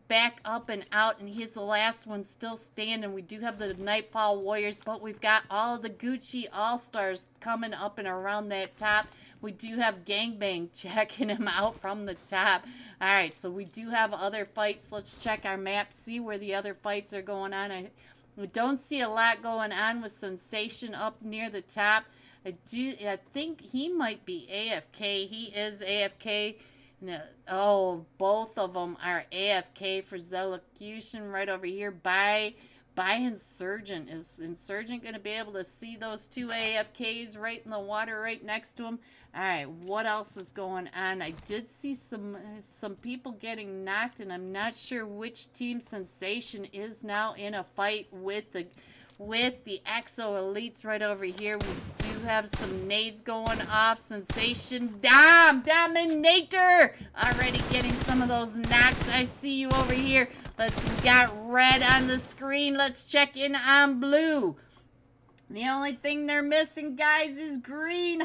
back up and out, and he's the last one still standing. We do have the Nightfall Warriors, but we've got all of the Gucci All-Stars coming up and around that top. We do have Gangbang checking him out from the top. Alright, so we do have other fights. Let's check our map, see where the other fights are going on. We don't see a lot going on with Sensation up near the top. I think he might be AFK. He is AFK. No, oh, both of them are AFK for Zelocution right over here by Insurgent. Is Insurgent going to be able to see those two AFKs right in the water right next to him? Alright, what else is going on? I did see some people getting knocked, and I'm not sure which team Sensation is now in a fight with with the Exo Elites right over here. We do have some nades going off. Sensation Dominator already getting some of those knocks. I see you over here. We got red on the screen. Let's check in on blue. The only thing they're missing, guys, is green.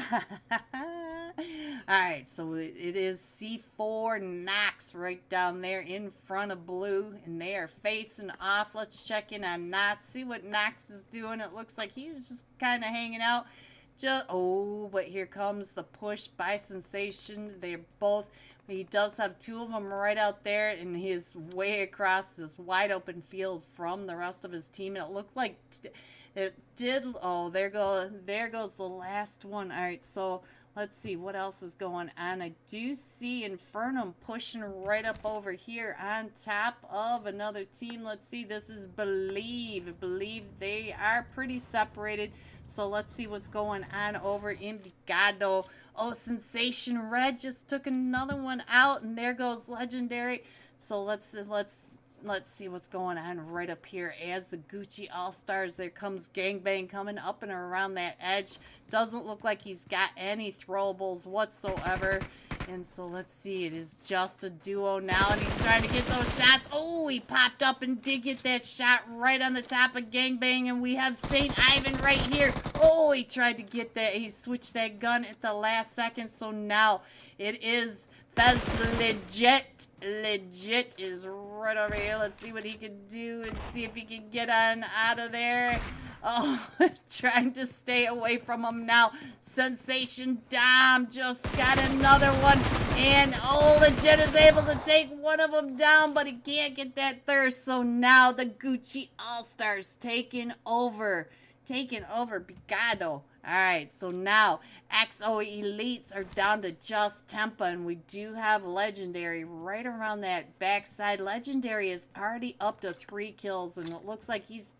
Alright, so it is C4 Knox right down there in front of blue, and they are facing off. Let's check in on Knox, see what Knox is doing. It looks like he's just kind of hanging out. But here comes the push by Sensation. They're both... He does have two of them right out there, and he's way across this wide open field from the rest of his team. And it looked like it did. Oh, there goes the last one. All right, so let's see what else is going on. I do see Infernum pushing right up over here on top of another team. Let's see. This is Believe. Believe they are pretty separated. So let's see what's going on over in Vigado. Oh, Sensation Red just took another one out, and there goes Legendary. So let's see what's going on right up here as the Gucci All-Stars. There comes Gangbang coming up and around that edge. Doesn't look like he's got any throwables whatsoever. And so let's see, it is just a duo now, and he's trying to get those shots. Oh, he popped up and did get that shot right on the top of Gangbang, and we have St. Ivan right here. Oh, he tried to get that. He switched that gun at the last second, so now it is Fez Legit. Legit is right over here. Let's see what he can do and see if he can get on out of there. Oh, trying to stay away from him now. Sensation Dom just got another one. And, oh, Legit is able to take one of them down, but he can't get that third. So now the Gucci All-Stars taking over. Taking over Picado. Alright, so now XO Elites are down to just Tempa, and we do have Legendary right around that backside. Legendary is already up to 3 kills, and it looks like he's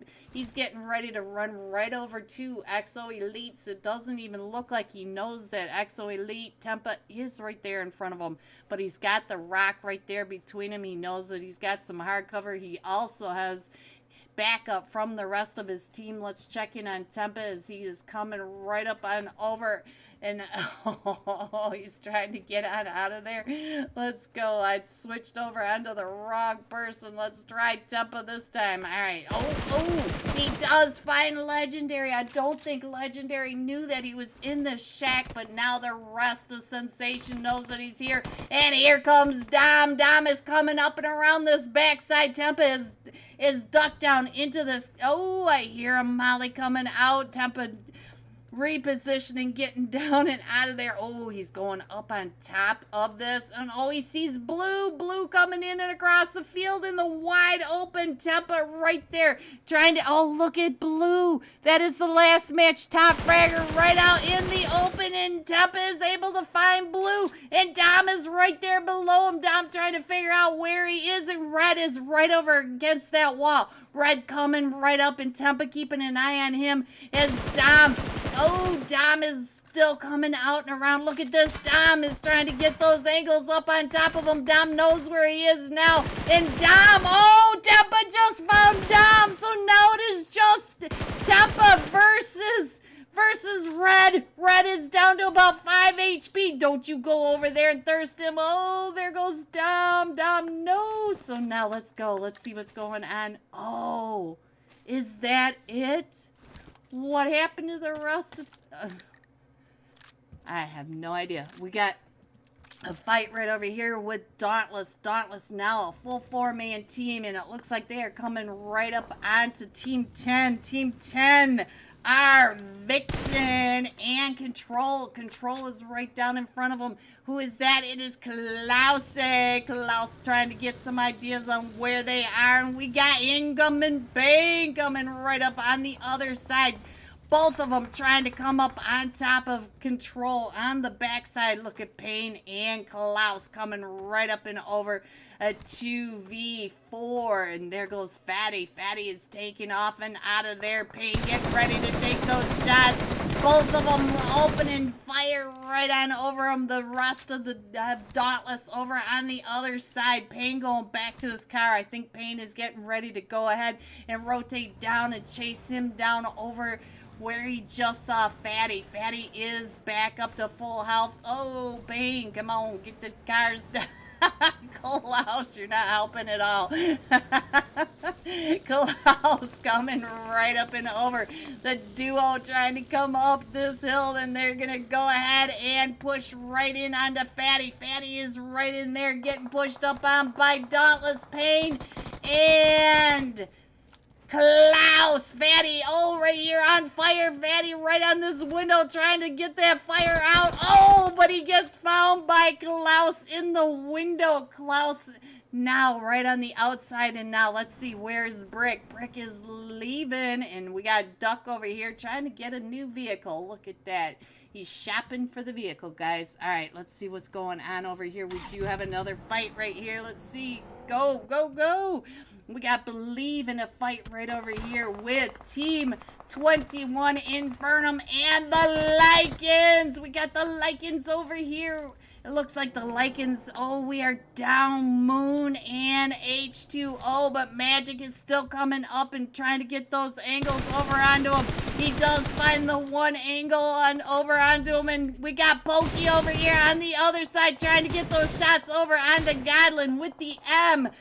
getting ready to run right over to XO Elites. It doesn't even look like he knows that XO Elite Tempa is right there in front of him, but he's got the rock right there between him. He knows that he's got some hard cover. He also has backup from the rest of his team. Let's check in on Tempa as he is coming right up on over, and oh, he's trying to get on out of there. Let's go. I switched over onto the wrong person. Let's try Tempa this time. All right. Oh, he does find Legendary. I don't think Legendary knew that he was in the shack, but now the rest of Sensation knows that he's here. And here comes Dom. Dom is coming up and around this backside. Tempa is ducked down into this. Oh, I hear a Molly coming out. Tempa repositioning, getting down and out of there. Oh, he's going up on top of this. And oh, he sees Blue. Blue coming in and across the field in the wide open. Tempa right there trying to, oh, look at Blue. That is the last match top fragger right out in the open, and Tempa is able to find Blue, and Dom is right there below him. Dom trying to figure out where he is, and Red is right over against that wall. Red coming right up, and Tempa keeping an eye on him as Dom. Oh, Dom is still coming out and around. Look at this. Dom is trying to get those angles up on top of him. Dom knows where he is now. And Dom, oh, Tempa just found Dom. So now it is just Tempa versus Red. Red is down to about 5 HP. Don't you go over there and thirst him. Oh, there goes Dom. Dom, no. So now let's go. Let's see what's going on. Oh, is that it? What happened to the rest of... I have no idea. We got a fight right over here with Dauntless. Dauntless now a full 4-man team, and it looks like they are coming right up onto Team 10. Team 10 are Vixen and Control. Control is right down in front of them. Who is that? It is Klaus. Klaus trying to get some ideas on where they are. And we got Ingam and Bane coming right up on the other side. Both of them trying to come up on top of Control on the backside. Look at Payne and Klaus coming right up and over a 2v4. And there goes Fatty. Fatty is taking off and out of there. Payne getting ready to take those shots. Both of them opening fire right on over him. The rest of the Dauntless over on the other side. Payne going back to his car. I think Payne is getting ready to go ahead and rotate down and chase him down over where he just saw Fatty. Fatty is back up to full health. Oh, Payne, come on, get the cars down. Klaus, you're not helping at all. Klaus coming right up and over. The duo trying to come up this hill, and they're going to go ahead and push right in onto Fatty. Fatty is right in there getting pushed up on by Dauntless, Payne, and Klaus. Fatty, oh, right here on fire. Fatty right on this window trying to get that fire out. Oh, but he gets found by Klaus in the window. Klaus now right on the outside, and now let's see, where's Brick? Brick is leaving, and we got Duck over here trying to get a new vehicle. Look at that. He's shopping for the vehicle, guys. All right, let's see what's going on over here. We do have another fight right here. Let's see. Go, go, go. We got Believe in a fight right over here with Team 21 Infernum and the Lycans. We got the Lycans over here. It looks like the Lycans, oh, we are down Moon and H2O, but Magic is still coming up and trying to get those angles over onto him. He does find the one angle on over onto him, and we got Pokey over here on the other side trying to get those shots over onto Godlin with the M7.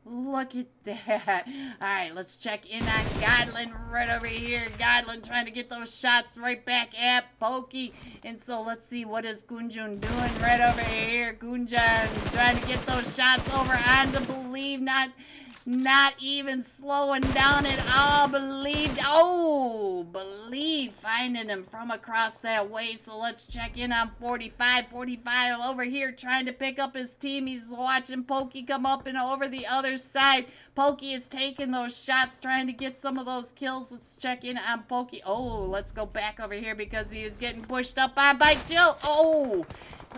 Look at that. All right, let's check in on Godlin right over here. Godlin trying to get those shots right back at Pokey. And so let's see, what is Gunjun doing right over here. Gunjun trying to get those shots over onto Believe. Not even slowing down at all. Believe finding him from across that way. So let's check in on 45. 45 over here trying to pick up his team. He's watching Pokey come up and over the other side. Pokey is taking those shots, trying to get some of those kills. Let's check in on Pokey. Oh, let's go back over here because he is getting pushed up on by Jill. Oh,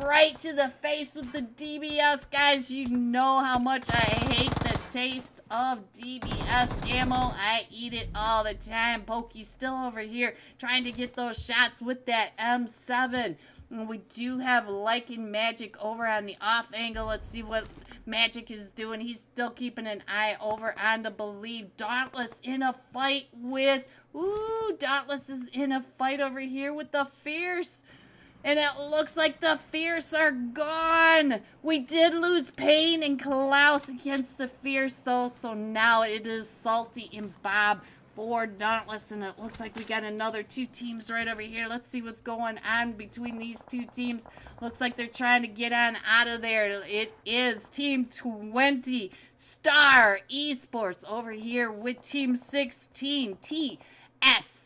right to the face with the DBS. Guys, you know how much I hate the taste of DBS ammo. I eat it all the time. Pokey's still over here trying to get those shots with that M7. And we do have Lycan Magic over on the off angle. Let's see what Magic is doing. He's still keeping an eye over on the Believe. Dauntless in a fight with... Ooh, Dauntless is in a fight over here with the Fierce. And it looks like the Fierce are gone. We did lose Payne and Klaus against the Fierce, though. So now it is Salty and Bob for Dauntless. And it looks like we got another two teams right over here. Let's see what's going on between these two teams. Looks like they're trying to get on out of there. It is Team 20 Star Esports over here with Team 16 TS.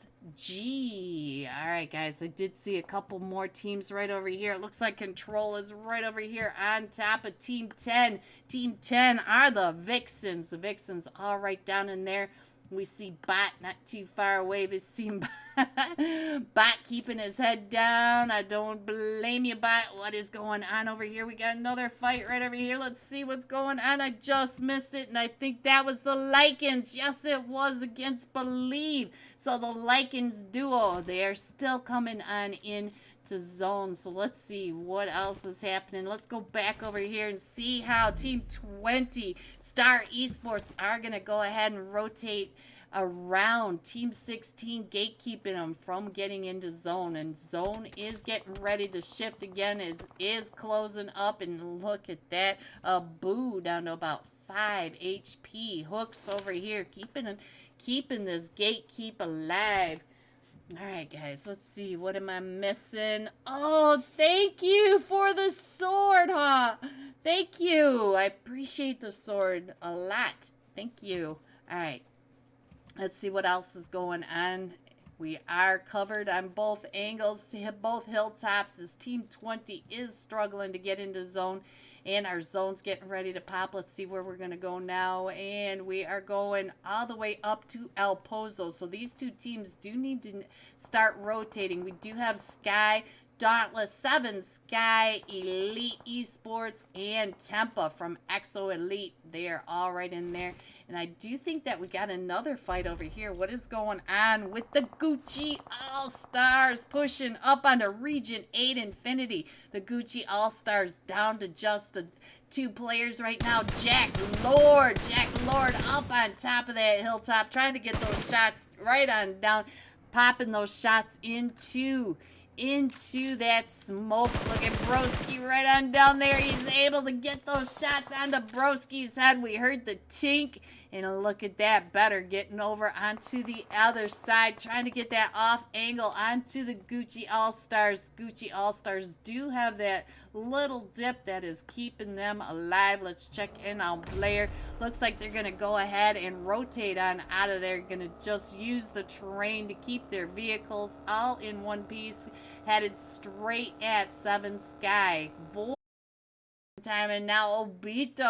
All right, guys, I did see a couple more teams right over here. It looks like Control is right over here on top of Team 10. Team 10 are the Vixens. The Vixens all right down in there. We see Bot not too far away. We see Bot keeping his head down. I don't blame you, Bot. What is going on over here? We got another fight right over here. Let's see what's going on. I just missed it, and I think that was the Lycans. Yes, it was against Believe. So the Lycans duo, they are still coming on in to zone. So let's see what else is happening. Let's go back over here and see how Team 20 Star Esports are going to go ahead and rotate around Team 16, gatekeeping them from getting into zone. And zone is getting ready to shift again. It is closing up, and look at that. A boo down to about 5 HP. Hooks over here keeping this gatekeep alive. All right, guys, let's see. What am I missing? Oh, thank you for the sword, huh? Thank you. I appreciate the sword a lot. Thank you. All right. Let's see what else is going on. We are covered on both angles, both hilltops, as Team 20 is struggling to get into zone. And our zone's getting ready to pop. Let's see where we're going to go now. And we are going all the way up to El Pozo. So these two teams do need to start rotating. We do have Sky Dauntless, 7 Sky, Elite Esports, and Tempa from Exo Elite. They are all right in there. And I do think that we got another fight over here. What is going on with the Gucci All-Stars pushing up onto Region 8 Infinity? The Gucci All-Stars down to just 2 players right now. Jack Lord up on top of that hilltop, trying to get those shots right on down, popping those shots into that smoke. Look at Broski right on down there. He's able to get those shots onto Broski's head. We heard the tink. And look at that. Better getting over onto the other side. Trying to get that off angle onto the Gucci All-Stars. Gucci All-Stars do have that little dip that is keeping them alive. Let's check in on Blair. Looks like they're going to go ahead and rotate on out of there. Going to just use the terrain to keep their vehicles all in one piece. Headed straight at 7 Sky. Time and now Obito.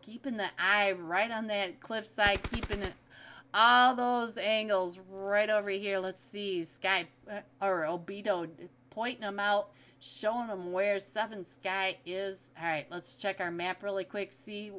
Keeping the eye right on that cliffside. Keeping it all those angles right over here. Let's see. Sky or Obito pointing them out. Showing them where 7 Sky is. Alright, let's check our map really quick. See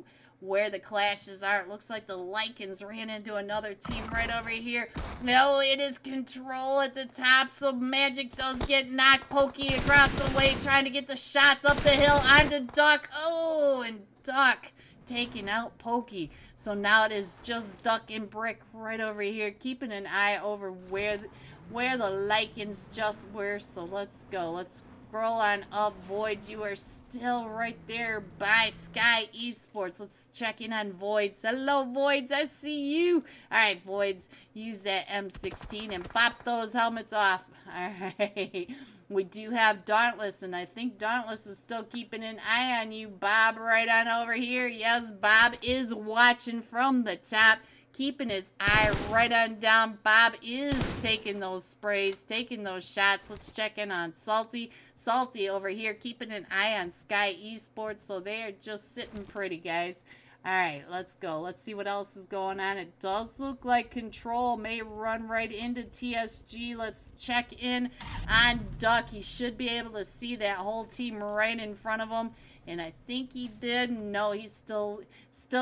where the clashes are. It looks like the Lycans ran into another team right over here. No, it is Control at the top, so Magic does get knocked. Pokey across the way, trying to get the shots up the hill onto Duck. Oh, and Duck taking out Pokey. So now it is just Duck and Brick right over here, keeping an eye over where the Lycans just were. So let's go. Let's scroll on up. Voids, you are still right there by Sky Esports. Let's check in on Voids. Hello, Voids. I see you. All right, Voids. Use that M16 and pop those helmets off. All right. We do have Dauntless, and I think Dauntless is still keeping an eye on you. Bob right on over here. Yes, Bob is watching from the top, keeping his eye right on down. Bob is taking those sprays, taking those shots. Let's check in on Salty. Salty over here, keeping an eye on Sky Esports. So they are just sitting pretty, guys. All right, let's go. Let's see what else is going on. It does look like Control may run right into TSG. Let's check in on Duck. He should be able to see that whole team right in front of him. And I think he did. No, he's still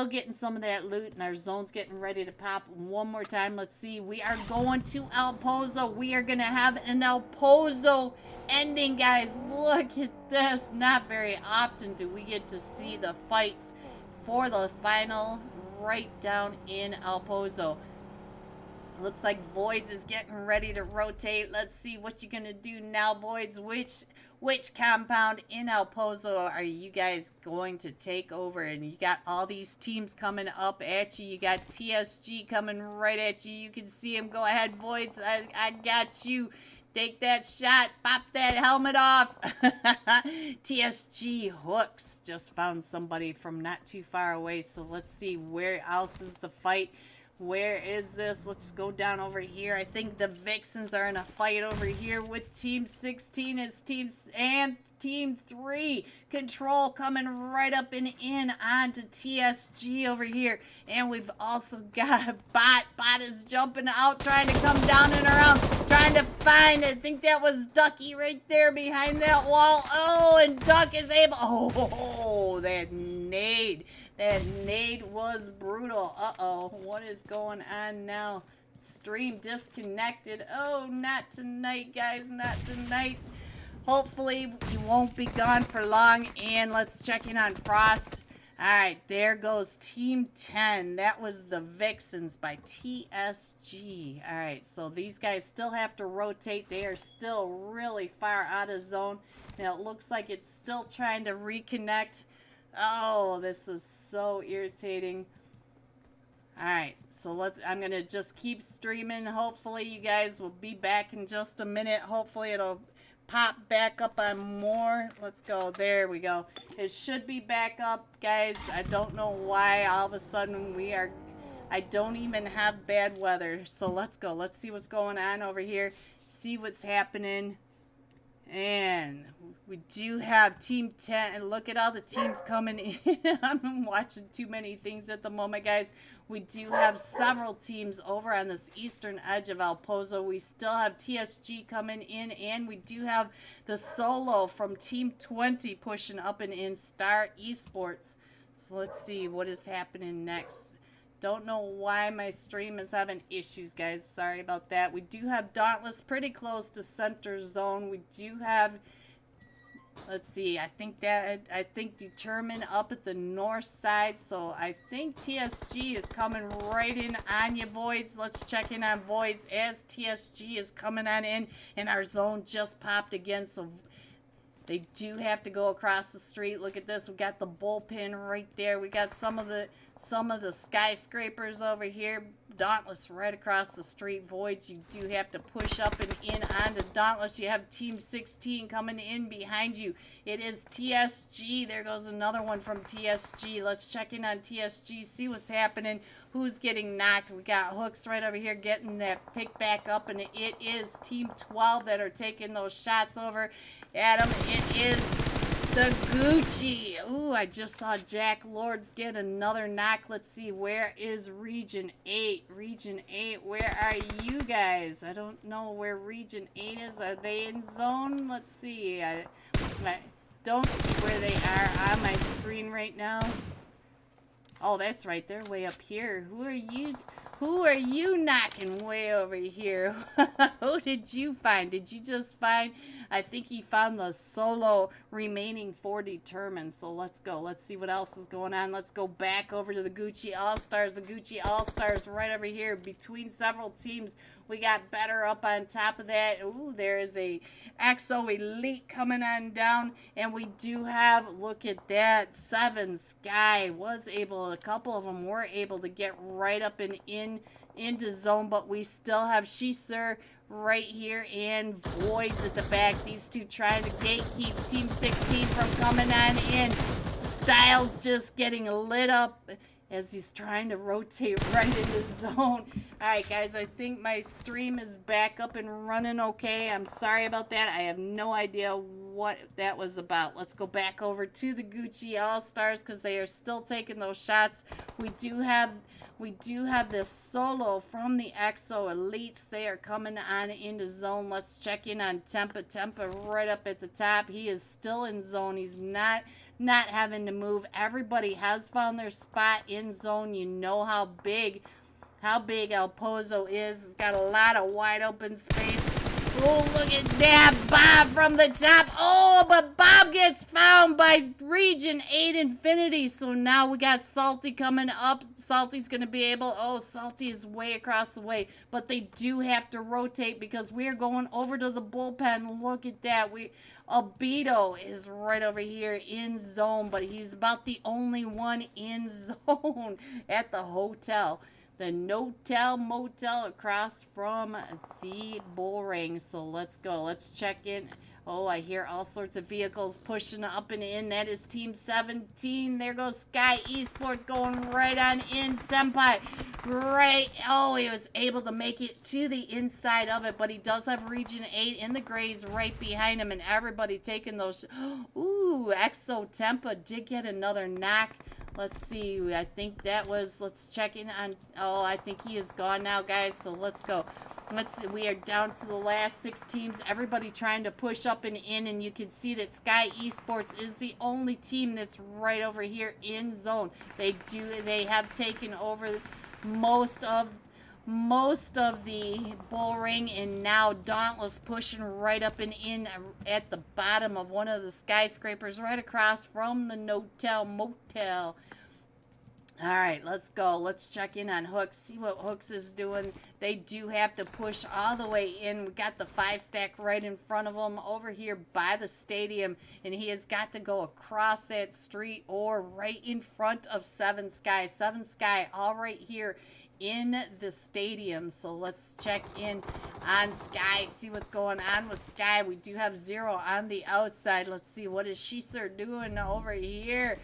getting some of that loot, and our zone's getting ready to pop one more time. Let's see. We are going to El Pozo. We are going to have an El Pozo ending, guys. Look at this. Not very often do we get to see the fights for the final right down in El Pozo. Looks like Voids is getting ready to rotate. Let's see what you're going to do now, Voids. Which compound in El Pozo are you guys going to take over? And you got all these teams coming up at you. You got TSG coming right at you. You can see him. Go ahead, Voids. I got you. Take that shot. Pop that helmet off. TSG Hooks just found somebody from not too far away. So let's see where else is the fight. Where is this? Let's go down over here. I think the Vixens are in a fight over here with Team 16 and Team 3. Control coming right up and in onto TSG over here. And we've also got a Bot. Bot is jumping out, trying to come down and around, trying to find, I think that was Ducky right there behind that wall. Oh, and Duck is able, oh, that nade. That nade was brutal. Uh-oh, what is going on now? Stream disconnected. Oh, not tonight, guys, not tonight. Hopefully, you won't be gone for long. And let's check in on Frost. All right, there goes Team 10. That was the Vixens by TSG. All right, so these guys still have to rotate. They are still really far out of zone. And it looks like it's still trying to reconnect. Oh, this is so irritating. Alright, so I'm going to just keep streaming. Hopefully you guys will be back in just a minute. Hopefully it'll pop back up on more. Let's go. There we go. It should be back up, guys. I don't know why all of a sudden I don't even have bad weather. So let's go. Let's see what's going on over here. See what's happening. And we do have Team 10. And look at all the teams coming in. I'm watching too many things at the moment, guys. We do have several teams over on this eastern edge of El Pozo. We still have TSG coming in, and we do have the solo from Team 20 pushing up and in Star Esports. So let's see what is happening next. Don't know why my stream is having issues, guys. Sorry about that. We do have Dauntless pretty close to center zone. We do have, let's see, I think Determined up at the north side. So I think TSG is coming right in on you, Voids. Let's check in on Voids as TSG is coming on in, and our zone just popped again. So they do have to go across the street. Look at this. We got the bullpen right there. We got some of the skyscrapers over here. Dauntless right across the street. Voids, you do have to push up and in onto Dauntless. You have Team 16 coming in behind you. It is TSG. There goes another one from TSG. Let's check in on TSG, see what's happening. Who's getting knocked? We got Hooks right over here getting that pick back up, and it is Team 12 that are taking those shots over at him. It is the Gucci. Ooh, I just saw Jack Lords get another knock. Let's see, where is Region 8? Region 8, where are you guys? I don't know where Region 8 is. Are they in zone? Let's see. I don't see where they are on my screen right now. Oh, that's right. They're way up here. Who are you? Who are you knocking way over here? Who did you find? Did you just find? I think he found the solo remaining 4 Determined. So let's go. Let's see what else is going on. Let's go back over to the Gucci All-Stars. The Gucci All-Stars right over here between several teams. We got Better up on top of that. Ooh, there is a EXO Elite coming on down. And we do have, look at that, 7 Sky was able, a couple of them were able to get right up and into zone. But we still have Shisur right here and Voids at the back. These two trying to gatekeep Team 16 from coming on in. Styles just getting lit up as he's trying to rotate right into zone. Alright guys, I think my stream is back up and running okay. I'm sorry about that. I have no idea what that was about. Let's go back over to the Gucci All-Stars because they are still taking those shots. We do have this solo from the EXO Elites. They are coming on into zone. Let's check in on Tempa. Tempa right up at the top. He is still in zone. He's not having to move. Everybody has found their spot in zone. You know how big El Pozo is. It's got a lot of wide open space. Oh, look at that. Bob from the top. Oh, but Bob gets found by Region 8 Infinity. So now we got Salty coming up. Salty's going to be able... Oh, Salty is way across the way. But they do have to rotate because we're going over to the bullpen. Look at that. Albedo is right over here in zone, but he's about the only one in zone at the hotel. The No-Tel Motel across from the bull ring. So let's go. Let's check in. Oh, I hear all sorts of vehicles pushing up and in. That is Team 17. There goes Sky Esports going right on in. Senpai, right. Oh, he was able to make it to the inside of it, but he does have Region 8 in the grays right behind him, and everybody taking those. Ooh, Exo Tempa did get another knock. Let's see. I think that was, let's check in on, oh, I think he is gone now, guys. So let's go. Let's see. We are down to the last 6 teams. Everybody trying to push up and in, and you can see that Sky Esports is the only team that's right over here in zone. They have taken over most of the bull ring, and now Dauntless pushing right up and in at the bottom of one of the skyscrapers right across from the No-Tel Motel. All right, let's go. Let's check in on Hooks, see what Hooks is doing. They do have to push all the way in. We got the 5-stack right in front of him over here by the stadium, and he has got to go across that street or right in front of 7 Sky. 7 Sky all right here in the stadium. So let's check in on Sky, see what's going on with Sky. We do have 0 on the outside. Let's see, what is Shisur doing over here?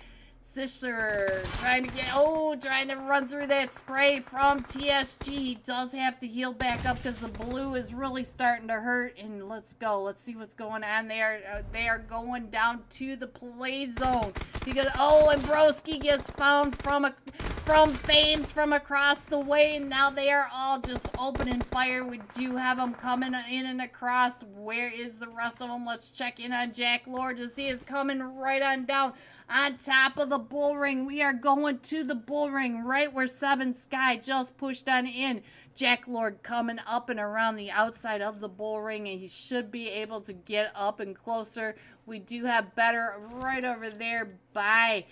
Sister trying to run through that spray from TSG. He does have to heal back up because the blue is really starting to hurt. And let's go. Let's see what's going on there. They are going down to the play zone because, oh, and Broski gets found from from Fames from across the way, and now they are all just opening fire. We do have them coming in and across. Where is the rest of them? Let's check in on Jack Lord as he is coming right on down on top of the bull ring. We are going to the bull ring right where 7 Sky just pushed on in. Jack Lord coming up and around the outside of the bull ring, and he should be able to get up and closer. We do have better right over there by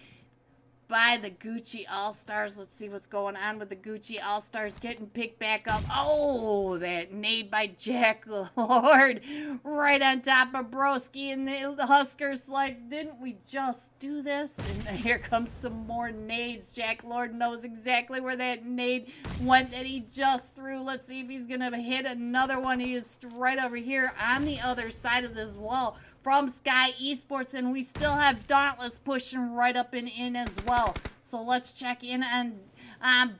the Gucci All-Stars. Let's see what's going on with the Gucci All-Stars getting picked back up. Oh, that nade by Jack Lord right on top of Broski and the Huskers. Like, didn't we just do this? And here comes some more nades. Jack Lord knows exactly where that nade went that he just threw. Let's see if he's going to hit another one. He is right over here on the other side of this wall from Sky Esports, and we still have Dauntless pushing right up and in as well. So let's check in on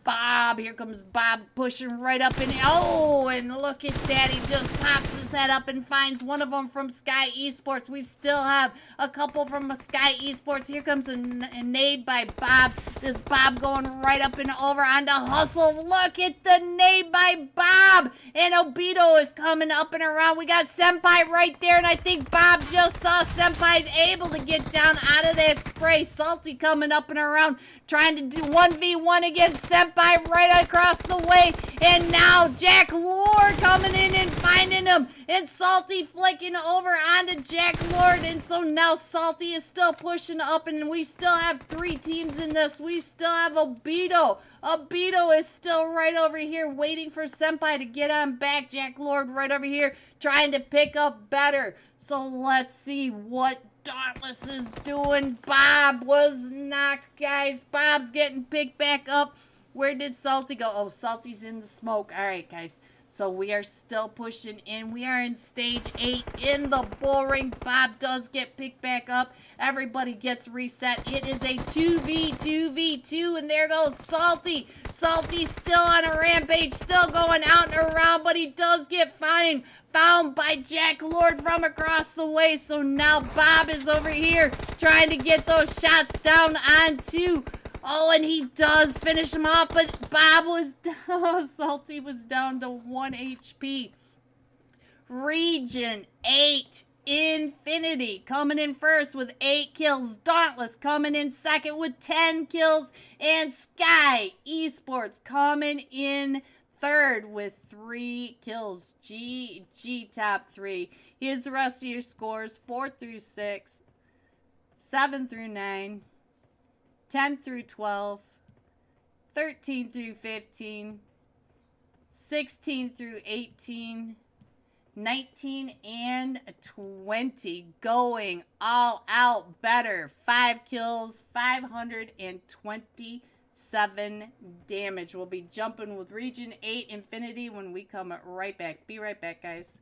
Bob. Here comes Bob pushing right up in. Oh, and look at that. He just pops his head up and finds one of them from Sky Esports. We still have a couple from Sky Esports. Here comes a nade by Bob. This Bob going right up and over onto Hustle. Look at the nade by Bob. And Obito is coming up and around. We got Senpai right there, and I think Bob just saw Senpai able to get down out of that spray. Salty coming up and around, trying to do 1v1 against Senpai right across the way. And now Jack Lord coming in and finding him. And Salty flicking over onto Jack Lord. And so now Salty is still pushing up, and we still have 3 teams in this. We still have Obito. Obito is still right over here waiting for Senpai to get on back. Jack Lord right over here trying to pick up better. So let's see what Dauntless is doing. Bob was knocked, guys. Bob's getting picked back up. Where did Salty go? Oh, Salty's in the smoke. All right, guys. So we are still pushing in. We are in stage 8 in the bull ring. Bob does get picked back up. Everybody gets reset. It is a 2v2v2, and there goes Salty. Salty's still on a rampage, still going out and around, but he does get found by Jack Lord from across the way. So now Bob is over here trying to get those shots down onto. Oh, and he does finish him off, but Bob was down. Salty was down to 1 HP. Region 8 Infinity coming in first with 8 kills. Dauntless coming in second with 10 kills. And Sky Esports coming in third with 3 kills. G top 3. Here's the rest of your scores. 4 through 6. 7 through 9. 10 through 12. 13 through 15. 16 through 18. 19 and 20 going all out better. 5 kills, 527 damage. We'll be jumping with Region 8 Infinity when we come right back. Be right back, guys.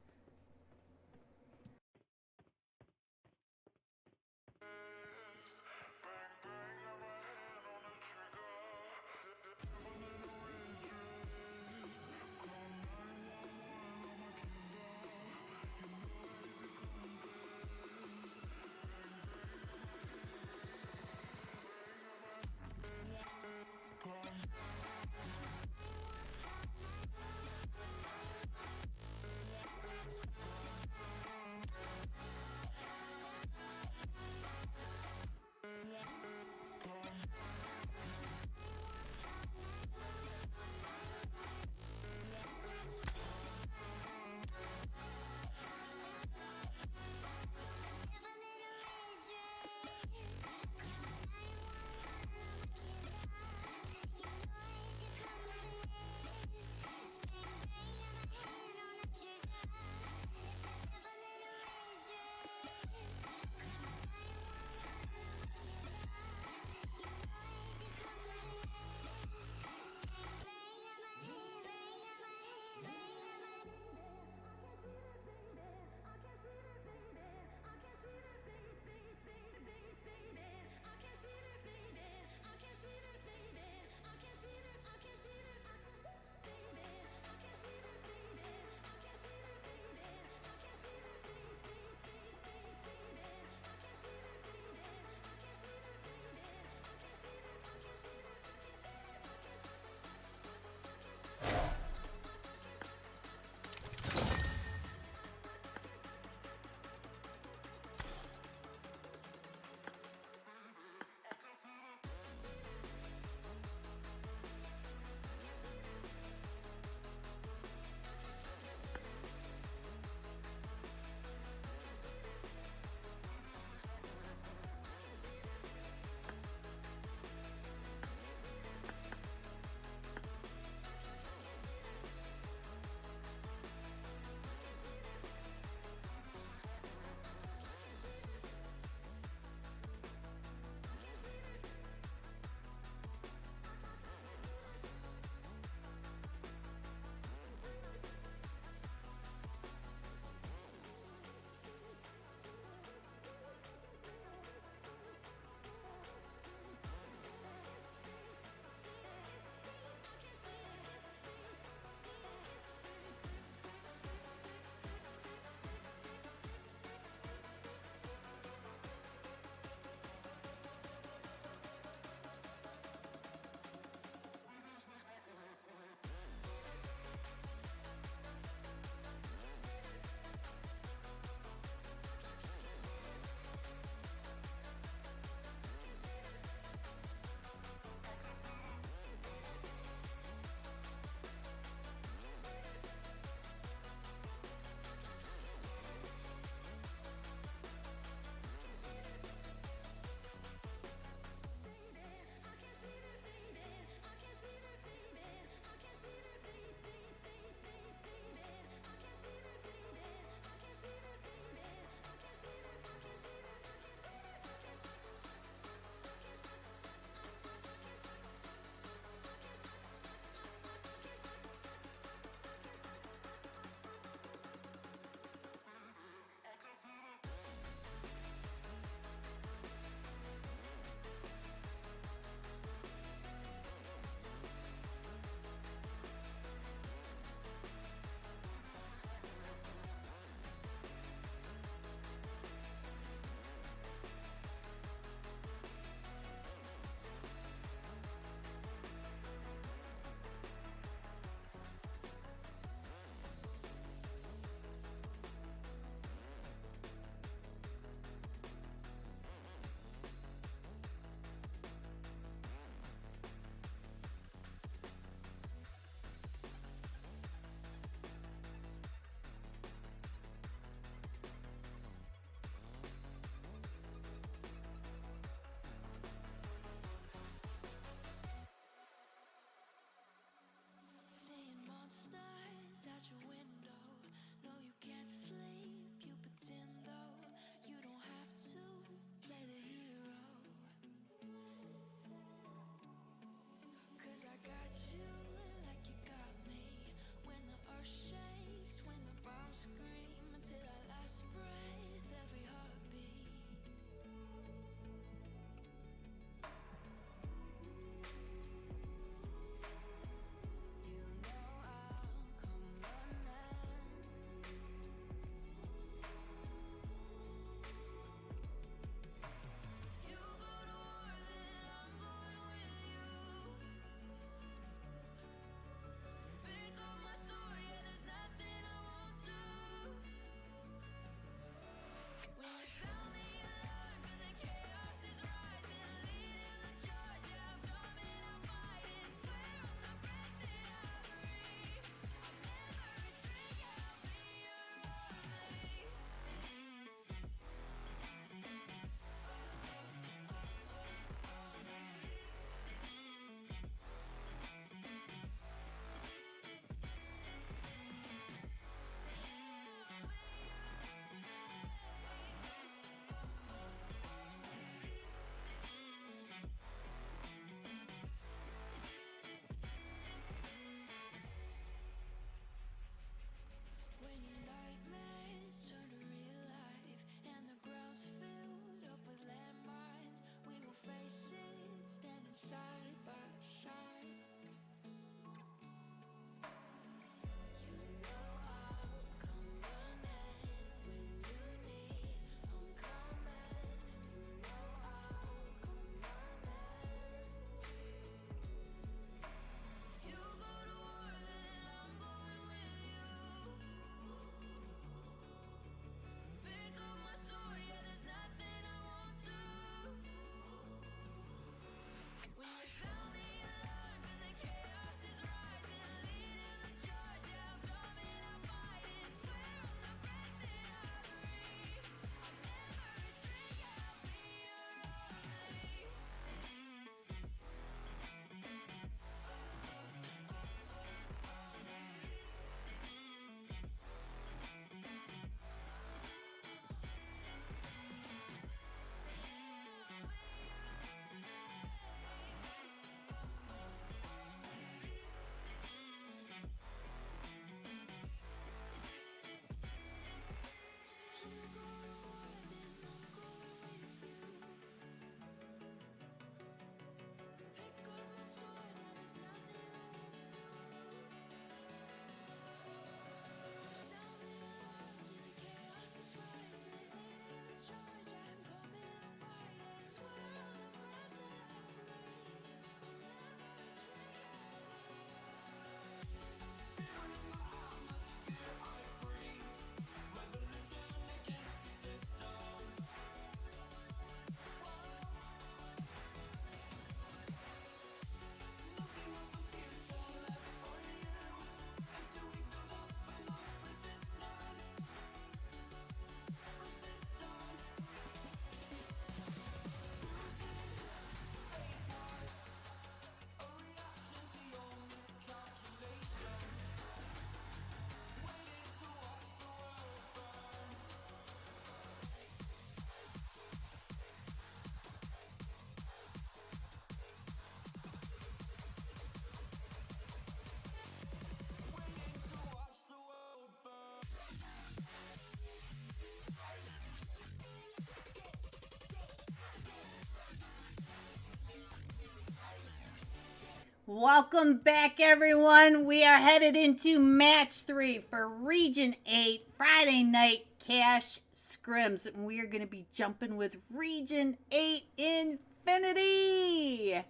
Welcome back, everyone. We are headed into match 3 for Region 8 Friday Night Cash Scrims. And we are going to be jumping with Region 8 Infinity.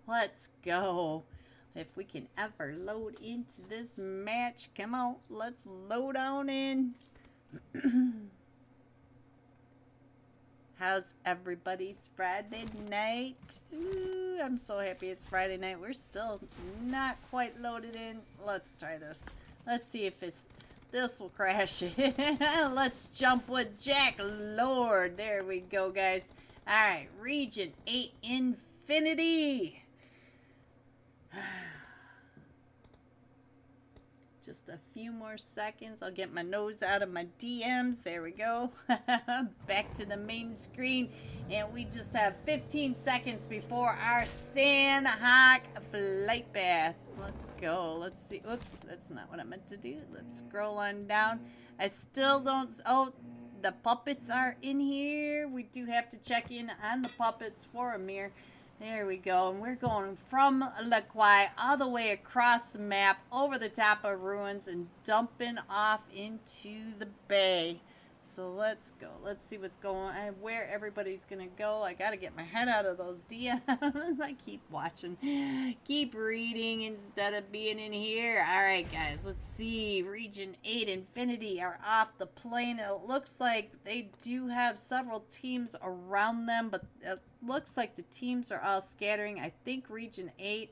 Let's go. If we can ever load into this match. Come on, let's load on in. How's everybody's Friday night? Ooh, I'm so happy it's Friday night. We're still not quite loaded in. Let's try this. Let's see if this will crash. Let's jump with Jack Lord. There we go, guys. All right, Region 8 Infinity. Just a few more seconds. I'll get my nose out of my DMs. There we go. Back to the main screen. And we just have 15 seconds before our Sandhawk flight path. Let's go. Let's see. Oops, that's not what I meant to do. Let's scroll on down. I still don't... Oh, the puppets are in here. We do have to check in on the puppets for Amir. There we go, and we're going from Laquai all the way across the map, over the top of ruins, and dumping off into the bay. So let's go. Let's see what's going on, where everybody's going to go. I got to get my head out of those DMs. I keep watching, keep reading instead of being in here. All right, guys, let's see. Region 8 Infinity are off the plane. It looks like they do have several teams around them, but it looks like the teams are all scattering. I think Region 8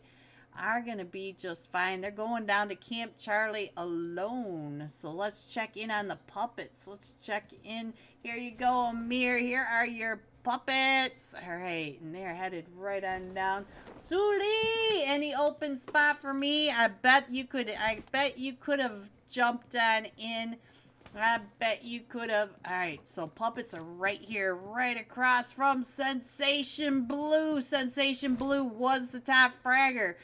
are going to be just fine. They're going down to Camp Charlie alone. So let's check in on the puppets. Let's check in. Here you go, Amir. Here are your puppets. All right, and they're headed right on down. Suli, any open spot for me? I bet you could have jumped on in. I bet you could have. All right, so puppets are right here, right across from Sensation Blue. Sensation Blue was the top fragger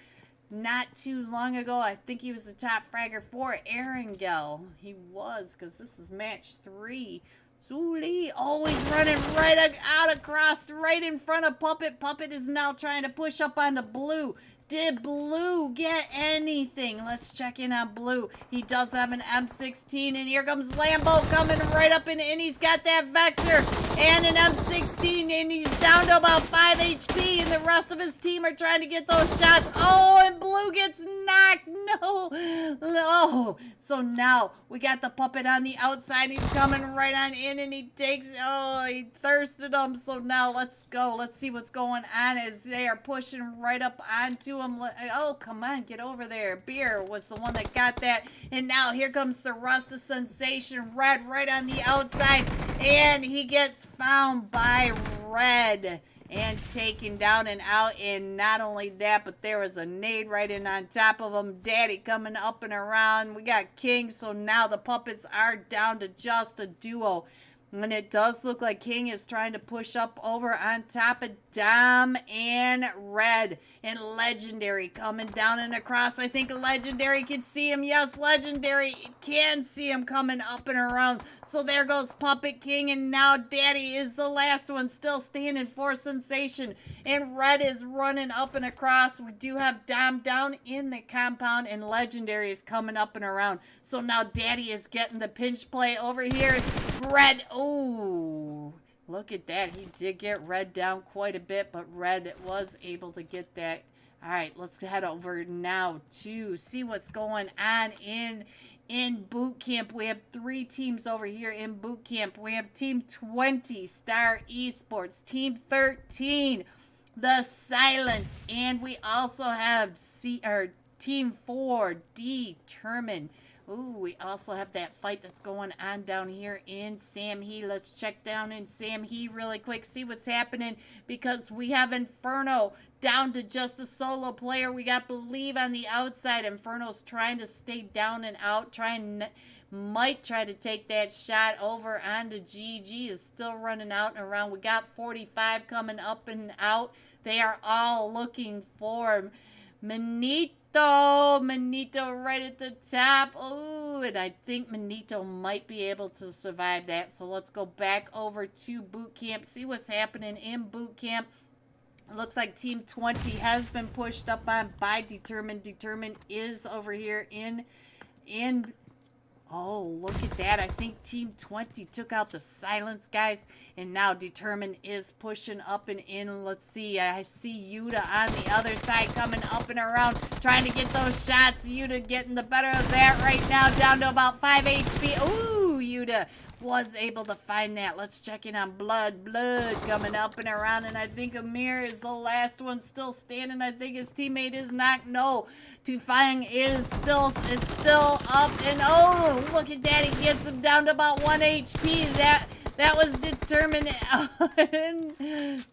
not too long ago. I think he was the top fragger for Erangel. He was, because this is match 3. Suli always running right out across, right in front of Puppet. Puppet is now trying to push up onto Blue. Did Blue get anything? Let's check in on Blue. He does have an M16, and here comes Lambo coming right up in, and he's got that Vector and an M16, and he's down to about 5 HP, and the rest of his team are trying to get those shots. Oh, and Blue gets knocked. No. Oh, so now we got the Puppet on the outside. He's coming right on in, and he takes, oh, he thirsted him. So now let's go. Let's see what's going on as they are pushing right up onto him. Oh, come on, get over there. Beer was the one that got that. And now here comes the rest of Sensation Red right on the outside. And he gets found by Red and taken down and out. And not only that, but there was a nade right in on top of him. Daddy coming up and around. We got King, so now the puppets are down to just a duo. And it does look like King is trying to push up over on top of Dom and Red. And Legendary coming down and across. I think Legendary can see him. Yes, Legendary can see him coming up and around. So there goes Puppet King. And now Daddy is the last one still standing for Sensation. And Red is running up and across. We do have Dom down in the compound. And Legendary is coming up and around. So now Daddy is getting the pinch play over here. Red, oh, look at that. He did get Red down quite a bit, but Red was able to get that. All right, let's head over now to see what's going on in boot camp. We have 3 teams over here in boot camp. We have Team 20, Star Esports, Team 13, The Silence, and we also have Team 4, Determined. Ooh, we also have that fight that's going on down here in Sam He. Let's check down in Sam He really quick, see what's happening, because we have Inferno down to just a solo player. We got Believe on the outside. Inferno's trying to stay down and out, might try to take that shot over onto GG. Is still running out and around. We got 45 coming up and out. They are all looking for Manito right at the top. Oh, and I think Manito might be able to survive that. So let's go back over to boot camp, see what's happening in boot camp. It looks like Team 20 has been pushed up on by Determined. Determined is over here in oh, look at that. I think Team 20 took out the silence, guys. And now Determined is pushing up and in. Let's see. I see Yuta on the other side coming up and around, trying to get those shots. Yuta getting the better of that right now, down to about 5 HP. Ooh, Yuta was able to find that. Let's check in on Blood. Blood coming up and around, and I think Amir is the last one still standing. I think his teammate is not. No, Tufang is still up, and oh, look at that. He gets him down to about 1 HP. That was Determined.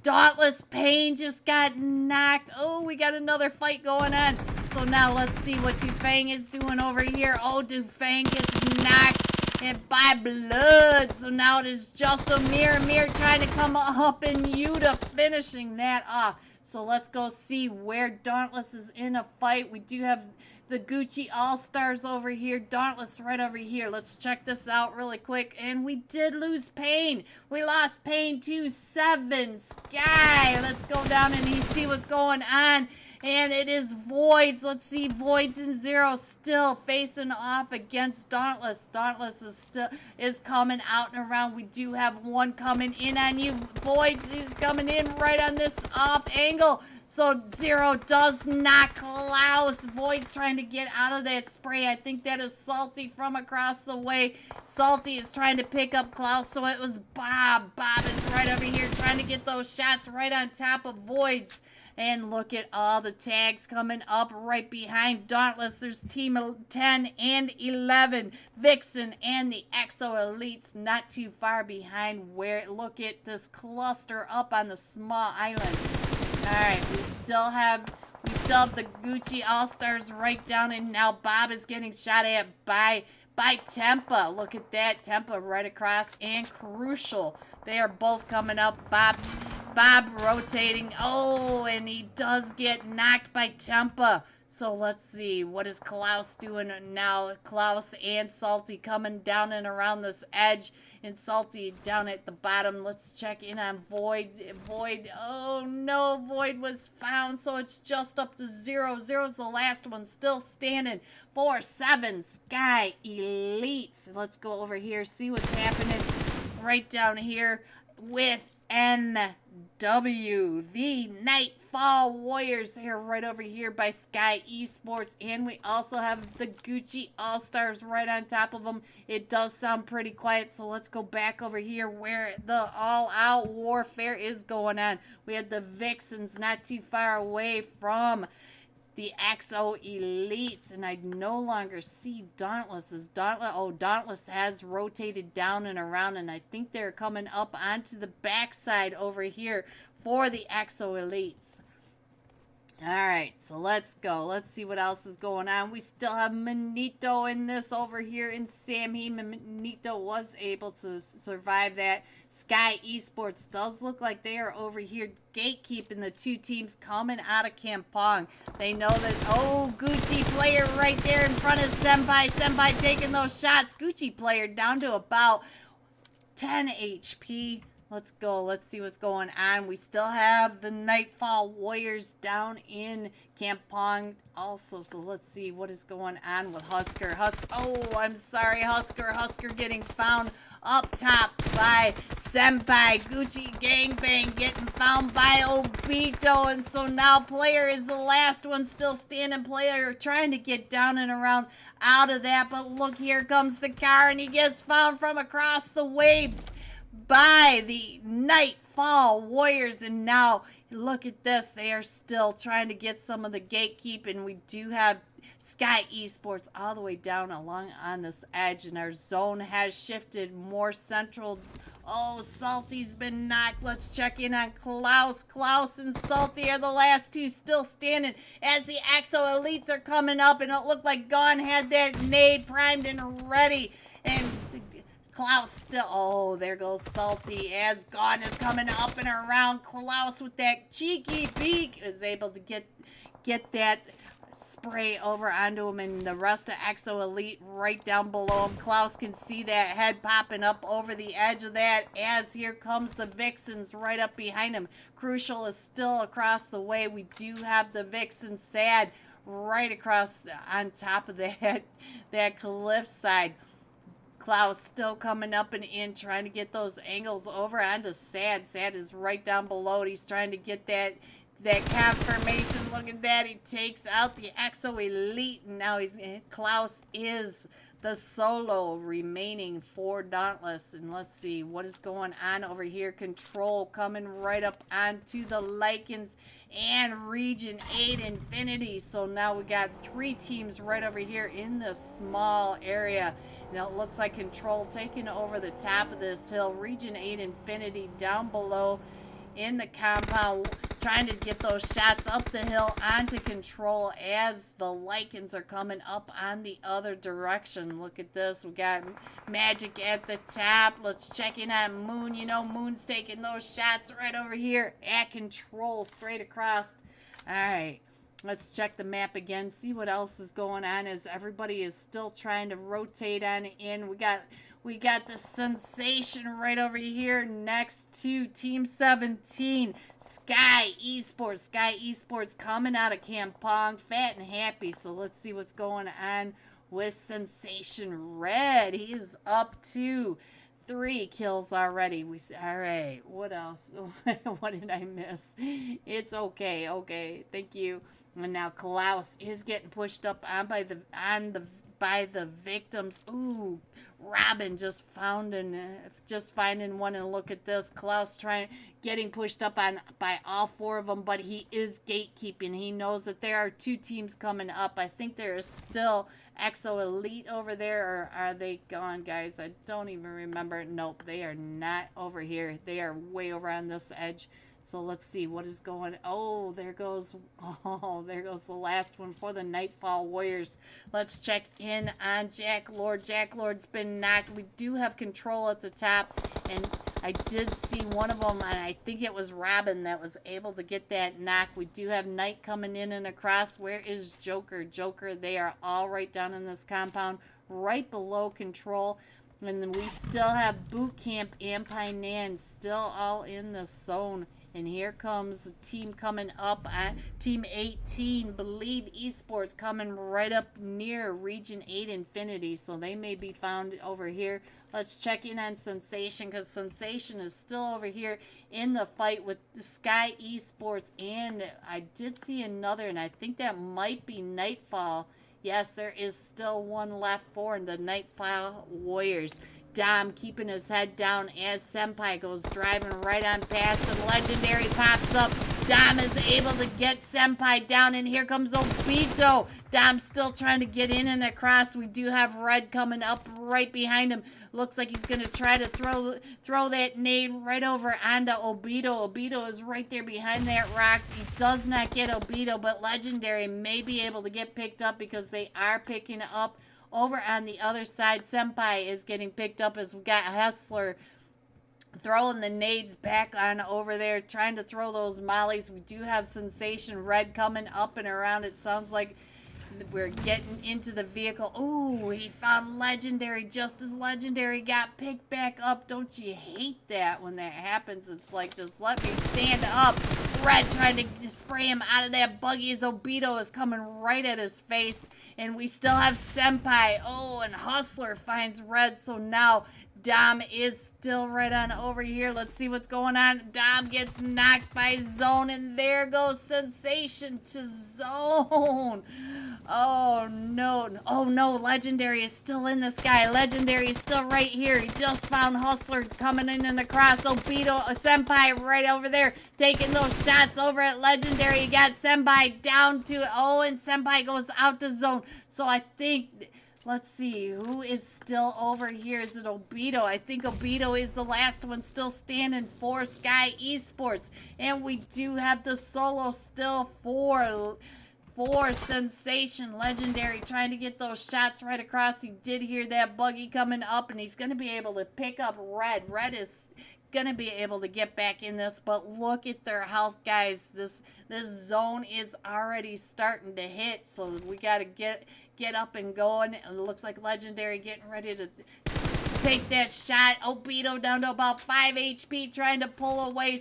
Dauntless Pain just got knocked. Oh, we got another fight going on. So now let's see what Tufang is doing over here. Oh, Tufang gets knocked and by Blood. So now it is just Amir trying to come up, and Yuta finishing that off. So let's go see where Dauntless is in a fight. We do have the Gucci All-Stars over here. Dauntless right over here. Let's check this out really quick. And we did lose Pain. We lost Pain to 7. Sky. Let's go down and see what's going on. And it is Voids. Let's see, Voids and Zero still facing off against Dauntless. Dauntless is coming out and around. We do have one coming in on you. Voids is coming in right on this off angle. So Zero does knock Klaus. Void's trying to get out of that spray. I think that is Salty from across the way. Salty is trying to pick up Klaus, so it was Bob. Bob is right over here trying to get those shots right on top of Void's. And look at all the tags coming up right behind Dauntless. There's Team 10 and 11. Vixen and the Exo Elites not too far behind. Look at this cluster up on the small island. Alright, we still have the Gucci All-Stars right down, and now Bob is getting shot at by Tempa. Look at that. Tempa right across, and Crucial. They are both coming up. Bob rotating. Oh, and he does get knocked by Tempa. So let's see. What is Klaus doing now? Klaus and Salty coming down and around this edge. And Salty down at the bottom. Let's check in on Void. Void. Oh, no. Void was found. So it's just up to Zero. Zero's the last one still standing. 4-7 Sky Elites. Let's go over here. See what's happening right down here with NW, the Nightfall Warriors. They're right over here by Sky Esports, and we also have the Gucci All-Stars right on top of them. It does sound pretty quiet, so let's go back over here where the all-out warfare is going on. We have the Vixens not too far away from the Exo Elites, and I no longer see Dauntless. Dauntless has rotated down and around, and I think they're coming up onto the backside over here for the Exo Elites. Alright, so let's go. Let's see what else is going on. We still have Manito in this over here in Samhi. Manito was able to survive that. Sky Esports does look like they are over here gatekeeping the two teams coming out of Kampong. They know that, oh, Gucci player right there in front of Senpai. Senpai taking those shots. Gucci player down to about 10 HP. Let's go. Let's see what's going on. We still have the Nightfall Warriors down in Kampong also. So let's see what is going on with Husker. Oh, I'm sorry, Husker. Husker getting found up top by Senpai. Gucci Gangbang getting found by Obito. And so now Player is the last one still standing. Player trying to get down and around out of that. But look, here comes the car, and he gets found from across the way by the Nightfall Warriors. And now look at this, they are still trying to get some of the gatekeeping. We do have Sky Esports all the way down along on this edge, and our zone has shifted more central. Oh, Salty's been knocked. Let's check in on Klaus. Klaus and Salty are the last two still standing as the Exo Elites are coming up, and it looked like Gon had that nade primed and ready, and Klaus still, oh, there goes Salty as Gon is coming up and around. Klaus with that cheeky peek is able to get that spray over onto him, and the rest of Exo Elite right down below him. Klaus can see that head popping up over the edge of that as here comes the Vixens right up behind him. Crucial is still across the way. We do have the Vixen Sad right across on top of that cliff side. Klaus still coming up and in, trying to get those angles over onto Sad. Sad is right down below it. He's trying to get that confirmation. Look at that. He takes out the Exo Elite. And now Klaus is the solo remaining for Dauntless. And let's see what is going on over here. Control coming right up onto the Lycans and Region 8 Infinity. So now we got 3 teams right over here in this small area. And it looks like Control taking over the top of this hill. Region 8 Infinity down below in the compound, trying to get those shots up the hill onto Control as the Lycans are coming up on the other direction. Look at this. We got Magic at the top. Let's check in on Moon. You know, Moon's taking those shots right over here at Control, straight across. All right. Let's check the map again, see what else is going on as everybody is still trying to rotate on in. We got the Sensation right over here next to Team 17, Sky Esports. Sky Esports coming out of Kampong, fat and happy. So let's see what's going on with Sensation Red. He is up to 3 kills already. All right, what else? What did I miss? It's okay. Okay, thank you. And now Klaus is getting pushed up on by the victims. Ooh, Robin just finding one, and look at this. Klaus getting pushed up on by all 4 of them, but he is gatekeeping. He knows that there are 2 teams coming up. I think there is still Exo Elite over there, or are they gone, guys? I don't even remember. Nope, they are not over here. They are way over on this edge. So let's see what is going. Oh, there goes the last one for the Nightfall Warriors. Let's check in on Jack Lord. Jack Lord's been knocked. We do have Control at the top, and I did see one of them, and I think it was Robin that was able to get that knock. We do have Knight coming in and across. Where is Joker? Joker, they are all right down in this compound, right below Control. And then we still have Boot Camp and Painan still all in the zone. And here comes the team coming up at Team 18, Believe Esports, coming right up near Region 8 Infinity. So they may be found over here. Let's check in on Sensation, because Sensation is still over here in the fight with the Sky Esports. And I did see another, and I think that might be Nightfall. Yes, there is still one left for the Nightfall Warriors. Dom keeping his head down as Senpai goes driving right on past, and Legendary pops up. Dom is able to get Senpai down, and here comes Obito. Dom still trying to get in and across. We do have Red coming up right behind him. Looks like he's going to try to throw that nade right over onto Obito. Obito is right there behind that rock. He does not get Obito, but Legendary may be able to get picked up because they are picking up over on the other side. Senpai is getting picked up as we got Hessler throwing the nades back on over there, trying to throw those mollies. We do have Sensation Red coming up and around. It sounds like we're getting into the vehicle. Ooh, he found Legendary just as Legendary got picked back up. Don't you hate that when that happens? It's like, just let me stand up. Red trying to spray him out of that buggy as Obito is coming right at his face. And we still have Senpai. Oh, and Hustler finds Red. So now Dom is still right on over here. Let's see what's going on. Dom gets knocked by Zone, and there goes Sensation to Zone. Oh, no. Oh, no. Legendary is still in the sky. Legendary is still right here. He just found Hustler coming in and across. Obito, Senpai right over there, taking those shots over at Legendary. You got Senpai down to, oh, and Senpai goes out to Zone. So I think, let's see, who is still over here? Is it Obito? I think Obito is the last one still standing for Sky Esports. And we do have the solo still for Sensation. Legendary trying to get those shots right across. He did hear that buggy coming up, and he's going to be able to pick up Red. Red is gonna be able to get back in this, but look at their health, guys. This zone is already starting to hit, so we gotta get up and going. It looks like Legendary getting ready to take that shot. Obito down to about 5 HP, trying to pull away.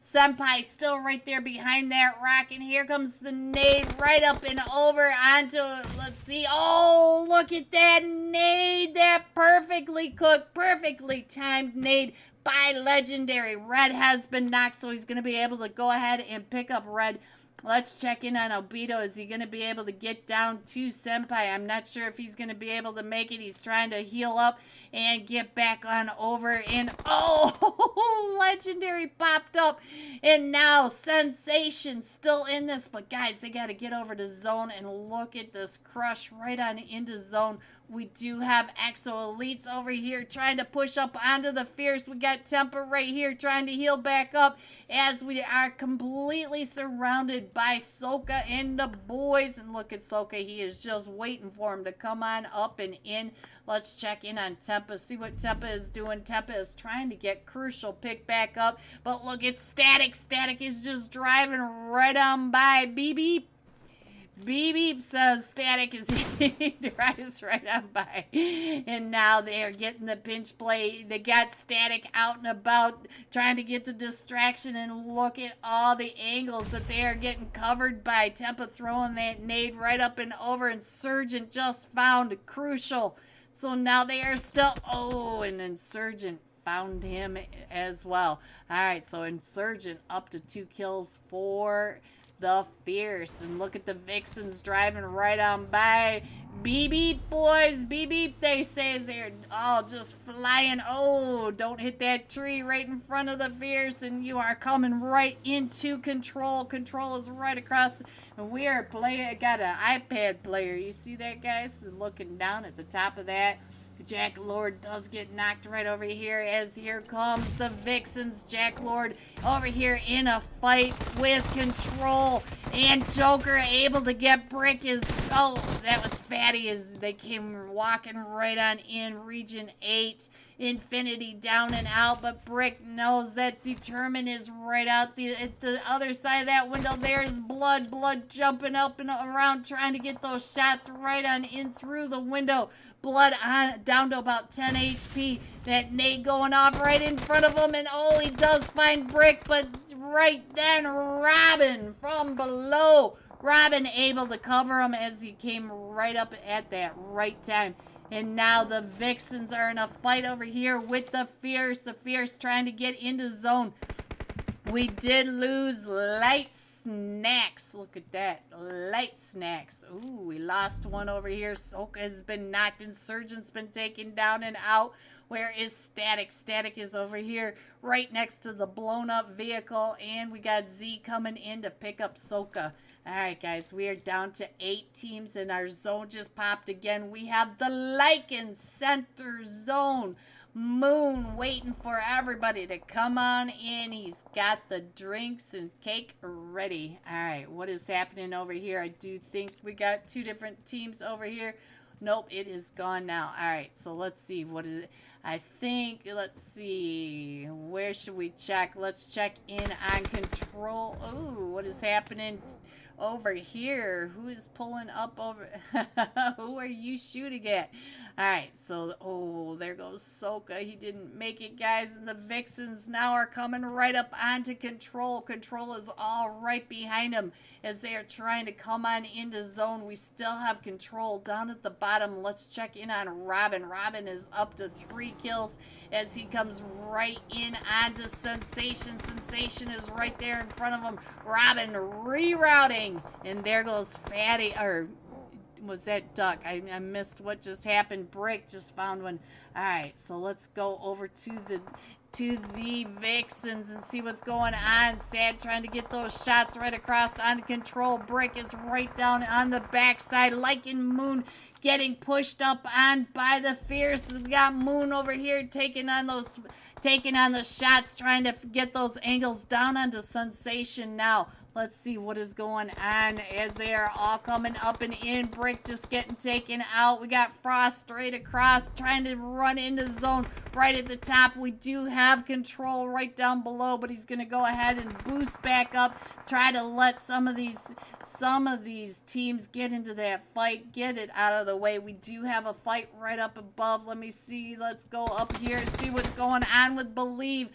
Senpai still right there behind that rock, and here comes the nade right up and over onto, let's see, oh, look at that nade, that perfectly cooked, perfectly timed nade by Legendary. Red has been knocked, so he's going to be able to go ahead and pick up Red. Let's check in on Obito. Is he going to be able to get down to Senpai? I'm not sure if he's going to be able to make it. He's trying to heal up and get back on over. And, oh, Legendary popped up. And now Sensation still in this. But, guys, they got to get over to Zone and look at this crush right on into Zone. We do have Exo Elites over here trying to push up onto the Fierce. We got Tempa right here trying to heal back up as we are completely surrounded by Soka and the boys. And look at Soka. He is just waiting for him to come on up and in. Let's check in on Tempa, see what Tempa is doing. Tempa is trying to get Crucial picked back up. But look at Static. Static is just driving right on by. Beep, beep. Beep beep says Static is drives right on by. And now they are getting the pinch play. They got Static out and about trying to get the distraction, and look at all the angles that they are getting covered by. Tempa throwing that nade right up and over. Insurgent just found Crucial. So now they are still, oh, and Insurgent found him as well. Alright, so Insurgent up to 2 kills for the Fierce. And look at the Vixens driving right on by. Beep beep, boys. Beep beep, they say, as they're all just flying. Oh, don't hit that tree right in front of the Fierce, and you are coming right into Control. Control is right across, and we are playing. Got an iPad player. You see that, guys? And looking down at the top of that. Jack Lord does get knocked right over here, as here comes the Vixens. Jack Lord over here in a fight with Control, and Joker able to get Brick. Is, oh, that was Fatty as they came walking right on in. Region 8 Infinity down and out, but Brick knows that Determine is right out at the other side of that window. There's Blood jumping up and around trying to get those shots right on in through the window. Blood on down to about 10 HP. That nade going off right in front of him, and oh, he does find Brick, but right then Robin from below. Robin able to cover him as he came right up at that right time. And now the Vixens are in a fight over here with the Fierce. The Fierce trying to get into Zone. We did lose Light Snacks. Look at that. Light Snacks. Ooh, we lost one over here. Soka has been knocked. Insurgent's been taken down and out. Where is Static? Static is over here right next to the blown up vehicle. And we got Z coming in to pick up Soka. Alright, guys. We are down to 8 teams, and our zone just popped again. We have the Lycan Center Zone. Moon waiting for everybody to come on in. He's got the drinks and cake ready. All right, what is happening over here? I do think we got 2 different teams over here. Nope, it is gone now. All right, so let's see. What is it? I think, let's see. Where should we check? Let's check in on Control. Ooh, what is happening over here? Who is pulling up over? Who are you shooting at? Alright, so, oh, there goes Soka. He didn't make it, guys. And the Vixens now are coming right up onto Control. Control is all right behind him as they are trying to come on into Zone. We still have Control down at the bottom. Let's check in on Robin. Robin is up to 3 kills as he comes right in onto Sensation. Sensation is right there in front of him. Robin rerouting. And there goes Fatty, or was that Duck? I missed what just happened. Brick just found one. Alright, so let's go over to the Vixens and see what's going on. Sad trying to get those shots right across onto Control. Brick is right down on the backside. Lycan Moon getting pushed up on by the Fierce. We got Moon over here taking on the shots, trying to get those angles down onto Sensation now. Let's see what is going on as they are all coming up and in. Brick just getting taken out. We got Frost straight across trying to run into Zone. right at the top. We do have control right down below, but he's going to go ahead and boost back up, try to let some of these teams get into that fight, get it out of the way. We do have a fight right up above. Let me see. Let's go up here and see what's going on with Believe.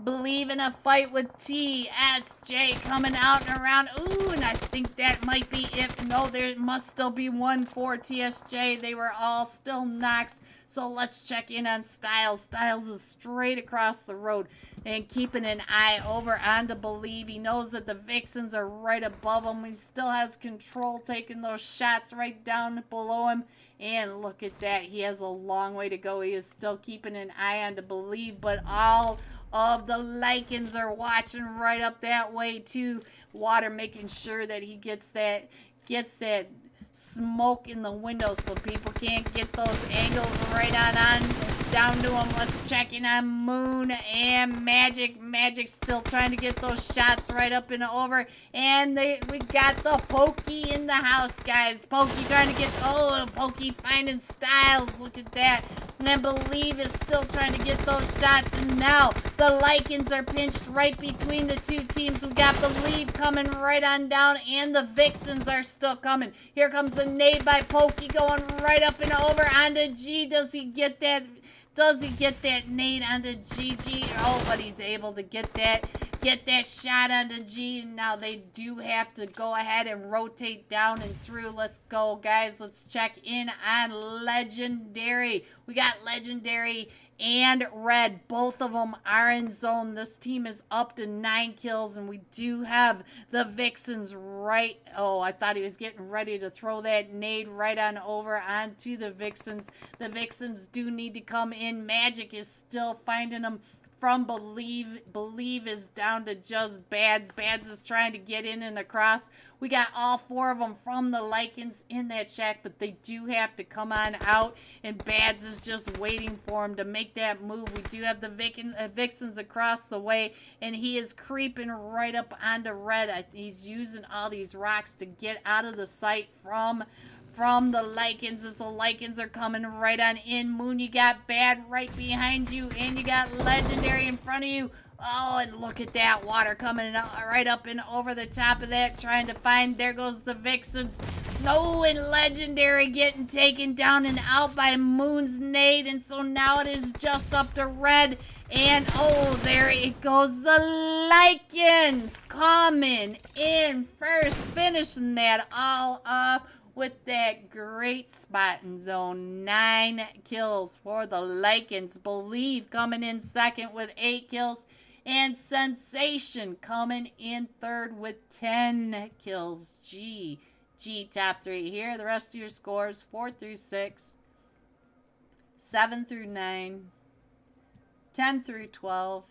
Believe in a fight with TSJ coming out and around. Ooh, and I think that might be it. No, there must still be one for TSJ. They were all still knocks. So let's check in on Styles. Styles is straight across the road and keeping an eye over on to Believe. He knows that the Vixens are right above him. He still has control, taking those shots right down below him. And look at that. He has a long way to go. He is still keeping an eye on to Believe, but all of the Lycans are watching right up that way too. Water making sure that he gets that smoke in the window so people can't get those angles right on down to him. Let's check in on Moon and Magic. Magic's still trying to get those shots right up and over. And we got the Pokey in the house, guys. Pokey trying to get, Pokey finding Styles. Look at that. And then Believe is still trying to get those shots. And now the Lycans are pinched right between the two teams. We got Believe coming right on down, and the Vixens are still coming. Here comes the nade by Pokey going right up and over onto G. Does he get that? Does he get that nade onto GG? Oh, but he's able to get that shot onto G. And now they do have to go ahead and rotate down and through. Let's go, guys. Let's check in on Legendary. We got Legendary and Red. Both of them are in zone. This team is up to 9 kills, and we do have the Vixens right. Oh, I thought he was getting ready to throw that nade right on over onto the Vixens. The Vixens do need to come in. Magic is still finding them from Believe. Believe is down to just Bads. Bads is trying to get in and across. We got all 4 of them from the Lycans in that shack, but they do have to come on out, and Bads is just waiting for him to make that move. We do have the Vixens across the way, and he is creeping right up onto Red. He's using all these rocks to get out of the sight from the Lycans, as the Lycans are coming right on in. Moon, you got Bad right behind you, and you got Legendary in front of you. Oh, and look at that water coming right up and over the top of that, trying to find. There goes the Vixens. No, and Legendary getting taken down and out by Moon's nade, and so now it is just up to Red. And oh, there it goes. The Lycans coming in first, finishing that all off with that great spot in zone. 9 kills for the Lycans. Believe coming in second with 8 kills. And Sensation coming in third with 10 kills. G top 3 here. The rest of your scores: 4 through 6, 7 through 9, 10 through 12,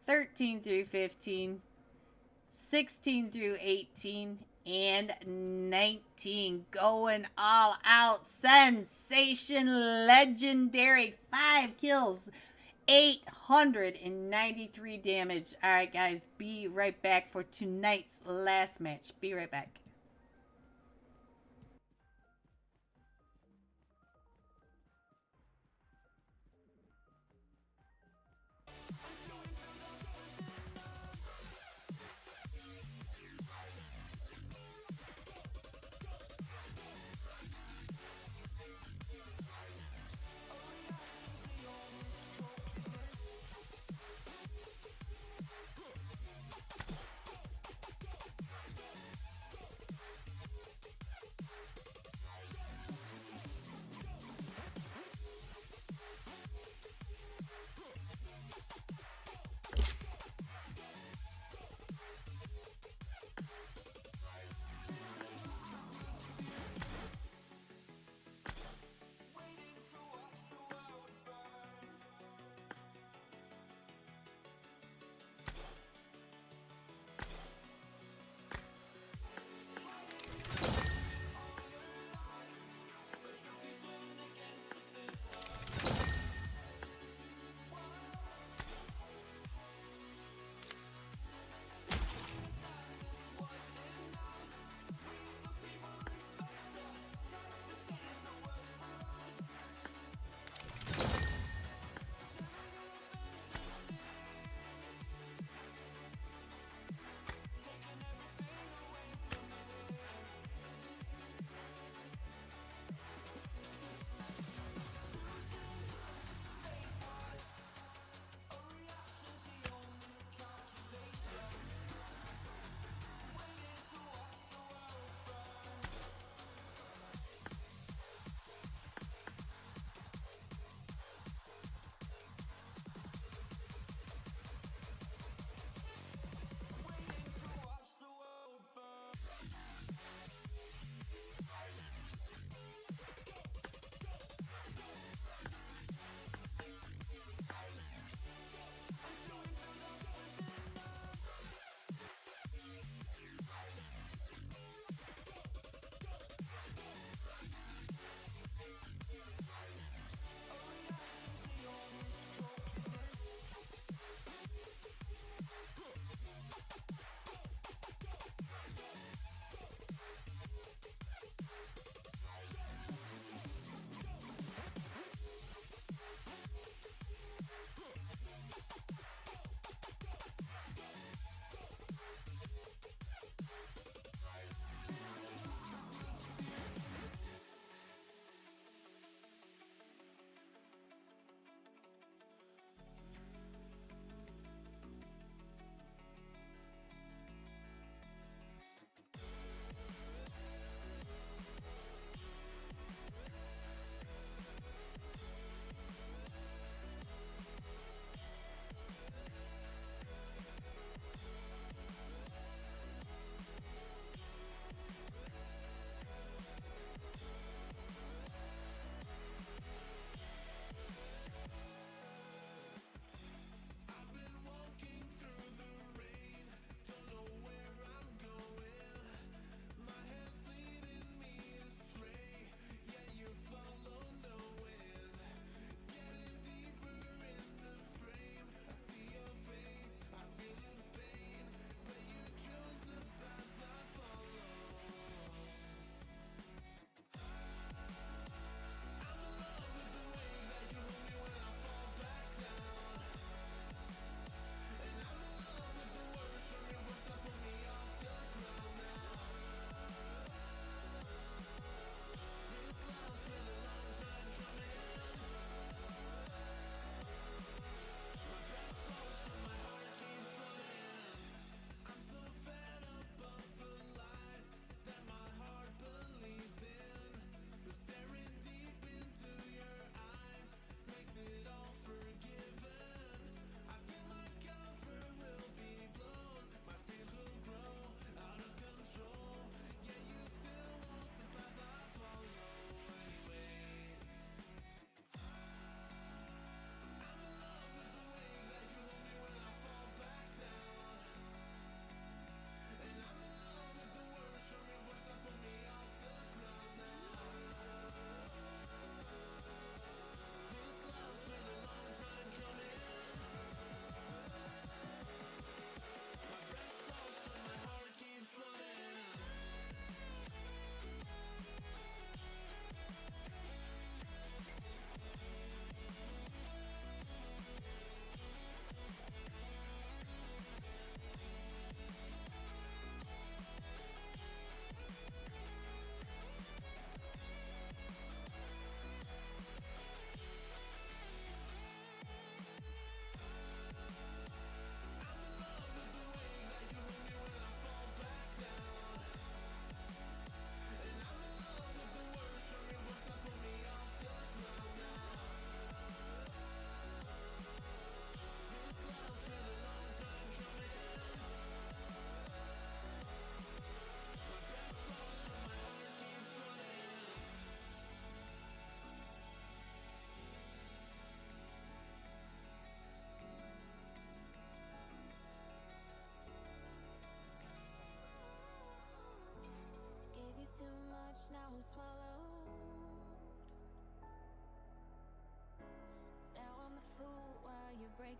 13 through 15, 16 through 18, and 19. Going all out. Sensation. Legendary. 5 kills. 893 damage. All right, guys. Be right back for tonight's last match. Be right back.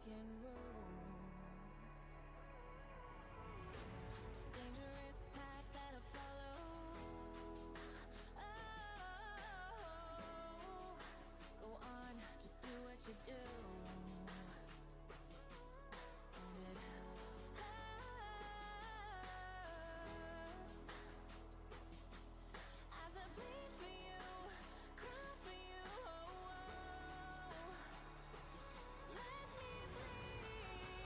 breaking rules. Dangerous path that I follow. Oh, go on, just do what you do. And it hurts as I bleed for you, cry for you. Let me bleed as I bleed for you, cry for you. Let me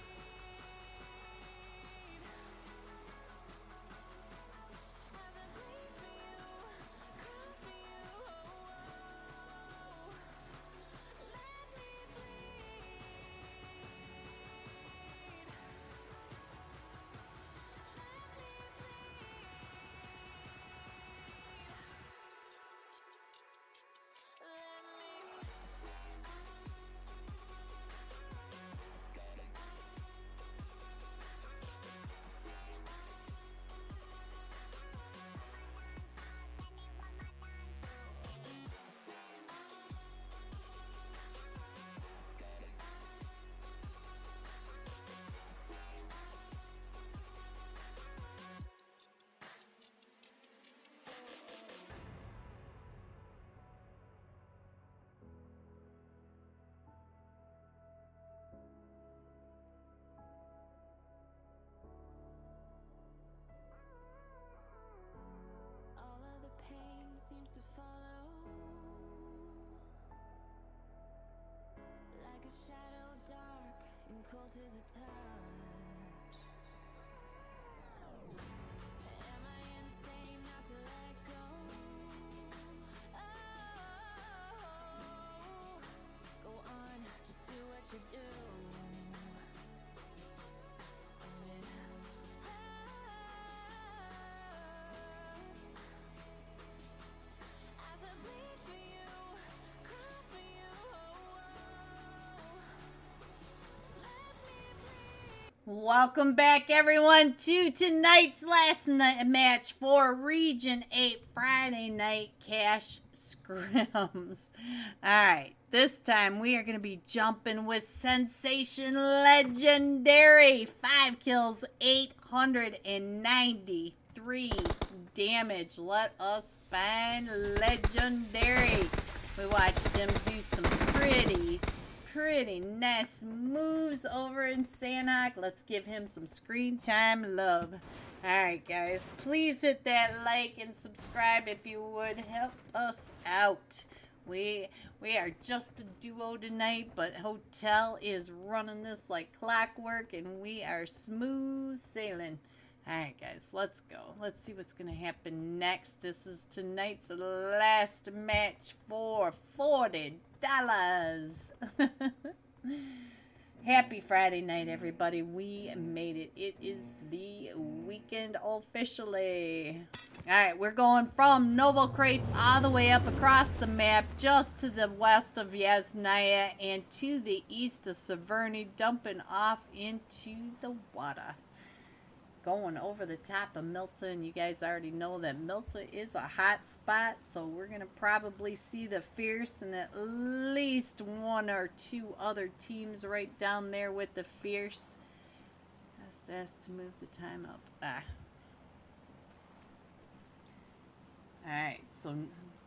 bleed. All of the pain seems to follow like a shadow, dark and cold to the touch. Am I insane not to let go? Oh, go on, just do what you do. And it hurts as I bleed for you, cry for you. Let me bleed. Welcome back, everyone, to tonight's last night match for Region 8 Friday Night Cash Scrims. Alright, this time we are going to be jumping with Sensation Legendary. 5 kills, 893 damage. Let us find Legendary. We watched him do some pretty nice moves over in Sandhawk. Let's give him some screen time love. Alright, guys, please hit that like and subscribe if you would help us out. We are just a duo tonight, but Hotel is running this like clockwork, and we are smooth sailing. Alright, guys, let's go. Let's see what's going to happen next. This is tonight's last match for $40. Happy Friday night, everybody. We made it. It is the weekend officially. Alright, we're going from Novo Crates all the way up across the map, just to the west of Yasnaya and to the east of Severny, dumping off into the water. Going over the top of Milta, and you guys already know that Milta is a hot spot, so we're going to probably see the Fierce and at least one or two other teams right down there with the Fierce. I was asked to move the time up. Alright, so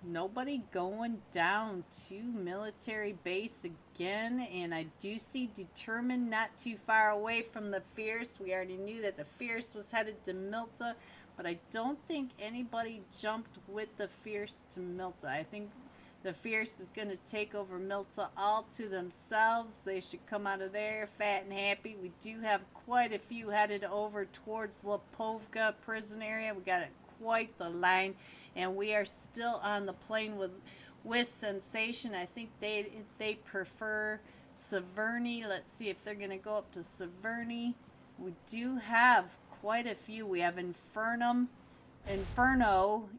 nobody going down to military base again, and I do see Determined not too far away from the Fierce. We already knew that the Fierce was headed to Milta, but I don't think anybody jumped with the Fierce to Milta. I think the Fierce is going to take over Milta all to themselves. They should come out of there fat and happy. We do have quite a few headed over towards Lipovka prison area. We got quite the line, and we are still on the plane with Sensation. I think they prefer Severny. Let's see if they're going to go up to Severny. We do have quite a few. We have Inferno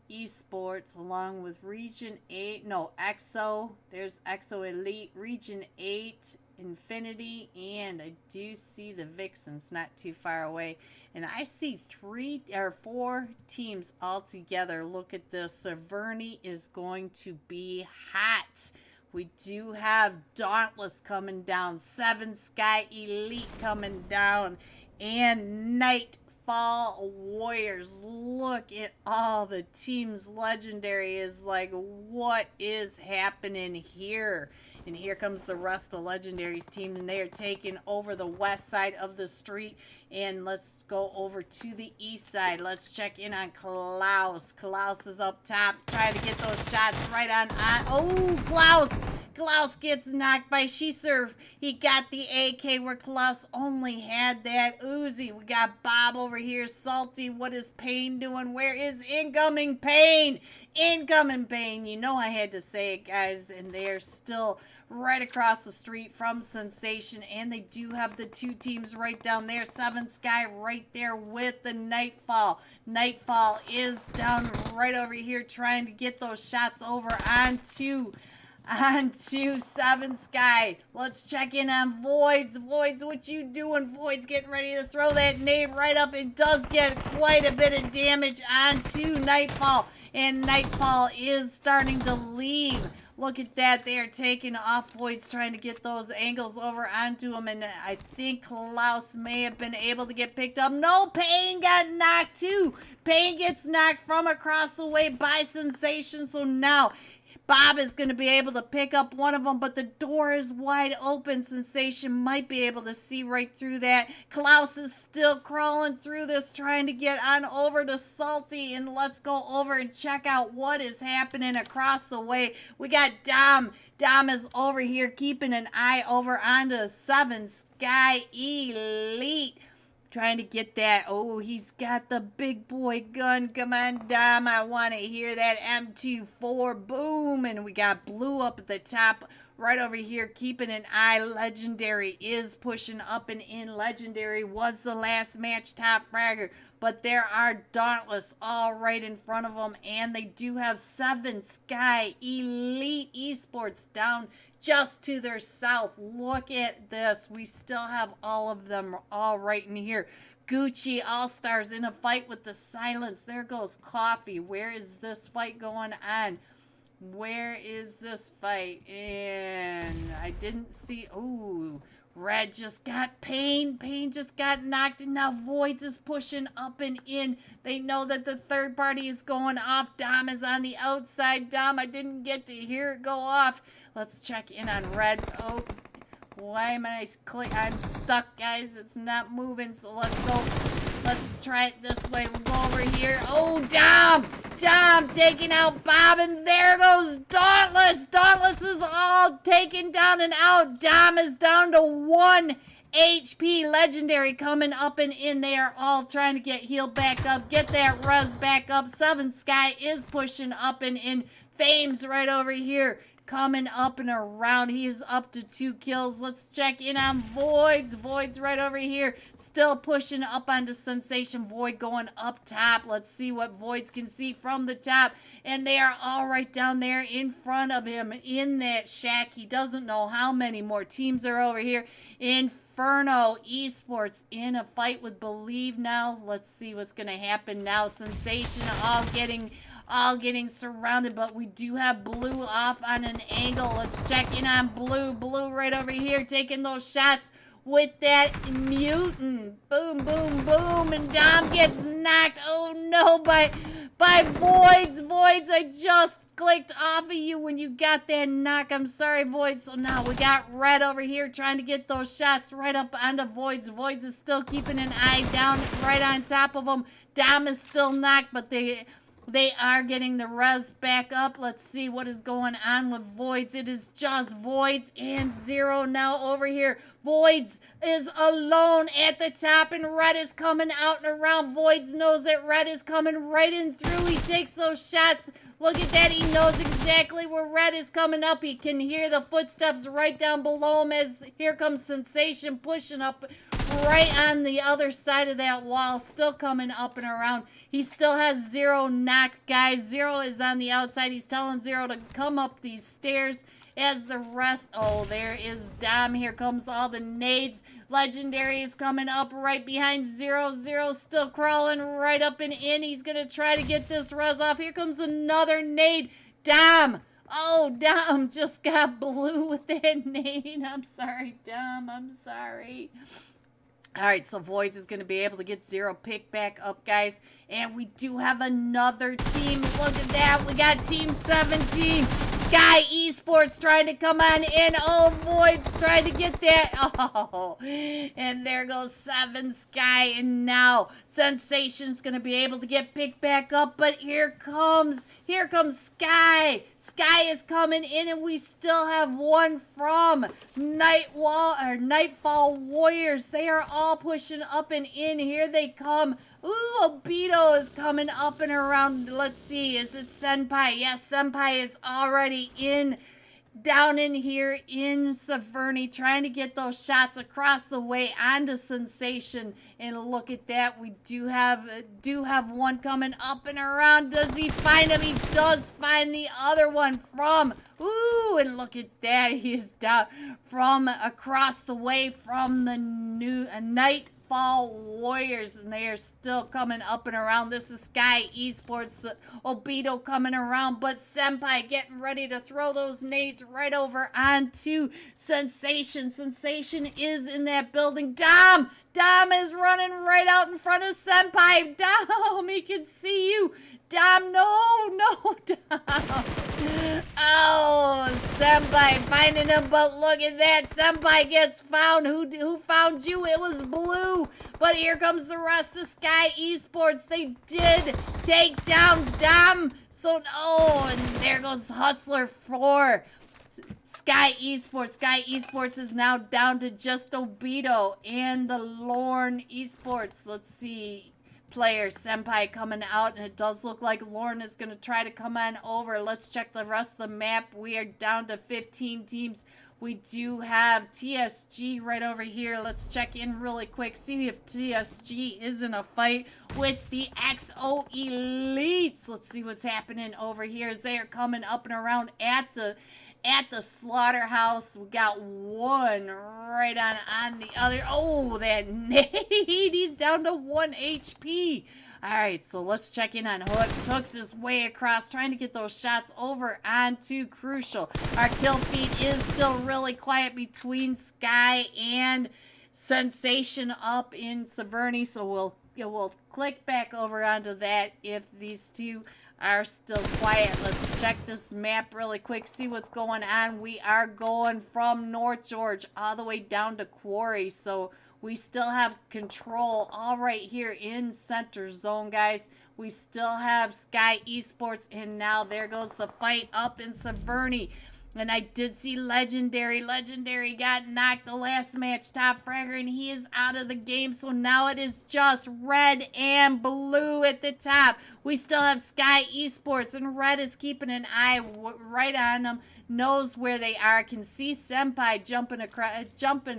Esports, along with Region 8. No, EXO. There's EXO Elite, Region 8, Infinity, and I do see the Vixens not too far away. And I see 3 or 4 teams all together. Look at this. Severny is going to be hot We do have Dauntless coming down, Seven Sky Elite coming down, and Nightfall Warriors. Look at all the teams. Legendary is like, what is happening here? And here comes the rest of Legendary's team, and they are taking over the west side of the street. And let's go over to the east side. Let's check in on Klaus. Klaus is up top, trying to get those shots right on. Oh, Klaus! Klaus gets knocked by She-Surf. He got the AK where Klaus only had that Uzi. We got Bob over here, salty. What is Pain doing? Where is incoming Pain? Incoming Pain. You know I had to say it, guys, and they're still right across the street from Sensation, and they do have the two teams right down there. Seven Sky right there with the Nightfall. Nightfall is down right over here trying to get those shots over onto Seven Sky. Let's check in on Voids. Voids, what you doing? Voids getting ready to throw that nade right up. It does get quite a bit of damage onto Nightfall, and Nightfall is starting to leave. Look at that. They are taking off Voids, trying to get those angles over onto him. And I think Klaus may have been able to get picked up. No, Pain got knocked too. Pain gets knocked from across the way by Sensation. So now Bob is going to be able to pick up one of them, but the door is wide open. Sensation might be able to see right through that. Klaus is still crawling through this, trying to get on over to Salty, and let's go over and check out what is happening across the way. We got Dom. Dom is over here keeping an eye over onto Seven Sky Elite. Trying to get that. Oh, he's got the big boy gun. Come on, Dom. I want to hear that M24. Boom. And we got Blue up at the top right over here, keeping an eye. Legendary is pushing up and in. Legendary was the last match top fragger, but there are Dauntless all right in front of them, and they do have Seven Sky Elite Esports down just to their south. Look at this. We still have all of them all right in here. Gucci All-Stars in a fight with the Silence. There goes Coffee. Where is this fight going on? Where is this fight? And I didn't see. Oh, Red just got Pain. Pain just got knocked, and now Voids is pushing up and in. They know that the third party is going off. Dom is on the outside. Dom, I didn't get to hear it go off. Let's check in on Red. Oh, why am I I'm stuck, guys. It's not moving, so let's go. Let's try it this way. We'll go over here. Oh, Dom! Dom taking out Bob, and there goes Dauntless. Dauntless is all taken down and out. Dom is down to 1 HP. Legendary coming up and in. They are all trying to get healed back up. Get that res back up. Seven Sky is pushing up and in. Fame's right over here, coming up and around. He is up to 2 kills. Let's check in on Voids. Void's right over here, still pushing up onto Sensation. Void going up top. Let's see what Voids can see from the top. And they are all right down there in front of him in that shack. He doesn't know how many more teams are over here. Inferno Esports in a fight with Believe now. Let's see what's going to happen now. Sensation all getting surrounded, but we do have Blue off on an angle. Let's check in on Blue. Blue right over here taking those shots with that mutant. Boom, boom, boom, and Dom gets knocked. Oh no, by Voids. Voids, I just clicked off of you when you got that knock. I'm sorry, Voids. So now we got Red over here trying to get those shots right up onto Voids. Voids is still keeping an eye down right on top of him. Dom is still knocked, but they are getting the res back up. Let's see what is going on with Voids. It is just Voids and Zero now over here. Voids is alone at the top, and Red is coming out and around. Voids knows that Red is coming right in through. He takes those shots. Look at that. He knows exactly where Red is coming up. He can hear the footsteps right down below him as here comes Sensation pushing up right on the other side of that wall, still coming up and around. He still has Zero knocked, guys. Zero is on the outside. He's telling Zero to come up these stairs as the rest. Oh, there is Dom. Here comes all the nades. Legendary is coming up right behind Zero. Zero still crawling right up and in. He's going to try to get this res off. Here comes another nade. Dom Oh, Dom just got blue with that name. I'm sorry, Dom. I'm sorry. All right, so Voice is going to be able to get 0 pick back up, guys. And we do have another team. Look at that. We got Team 17. Sky Esports trying to come on in. Oh, Void's trying to get that. Oh, and there goes 7 Sky. And now Sensation's going to be able to get picked back up. But here comes Sky. Sky is coming in, and we still have one from Nightfall Warriors. They are all pushing up and in. Here they come. Ooh, Obito is coming up and around. Let's see. Is it Senpai? Yes, Senpai is already down in here in Severny, trying to get those shots across the way onto Sensation. And look at that, we do have one coming up and around. Does he find him? He does find the other one from, ooh, and look at that, he is down from across the way from the new Nightfall Warriors, and they are still coming up and around. This is Sky Esports. Obito coming around, but Senpai getting ready to throw those nades right over onto Sensation. Sensation is in that building. Dom is running right out in front of Senpai. Dom, he can see you. Dom, no, Dom. Oh, Senpai finding him, but look at that. Senpai gets found. Who found you? It was Blue. But here comes the rest of Sky Esports. They did take down Dom. So, oh, and there goes Hustler for Sky Esports. Sky Esports is now down to just Obito and the Lorne Esports. Let's see. Player Senpai coming out, and it does look like Lorne is going to try to come on over. Let's check the rest of the map. We are down to 15 teams. We do have TSG right over here. Let's check in really quick, see if TSG is in a fight with the XO Elites. Let's see what's happening over here as they are coming up and around at the slaughterhouse. We got one right on the other. Oh, that nade. He's down to 1 HP. All right, so let's check in on Hooks. Hooks is way across, trying to get those shots over onto Crucial. Our kill feed is still really quiet between Sky and Sensation up in Severny, so we'll click back over onto that if these two are still quiet. Let's check this map really quick, see what's going on. We are going from North George all the way down to Quarry, so we still have control all right here in Center Zone, guys. We still have Sky Esports, and now there goes the fight up in Severny. And I did see Legendary. Legendary got knocked the last match, top fragger, and he is out of the game. So now it is just Red and Blue at the top. We still have Sky Esports, and Red is keeping an eye right on them. Knows where they are. Can see Senpai jumping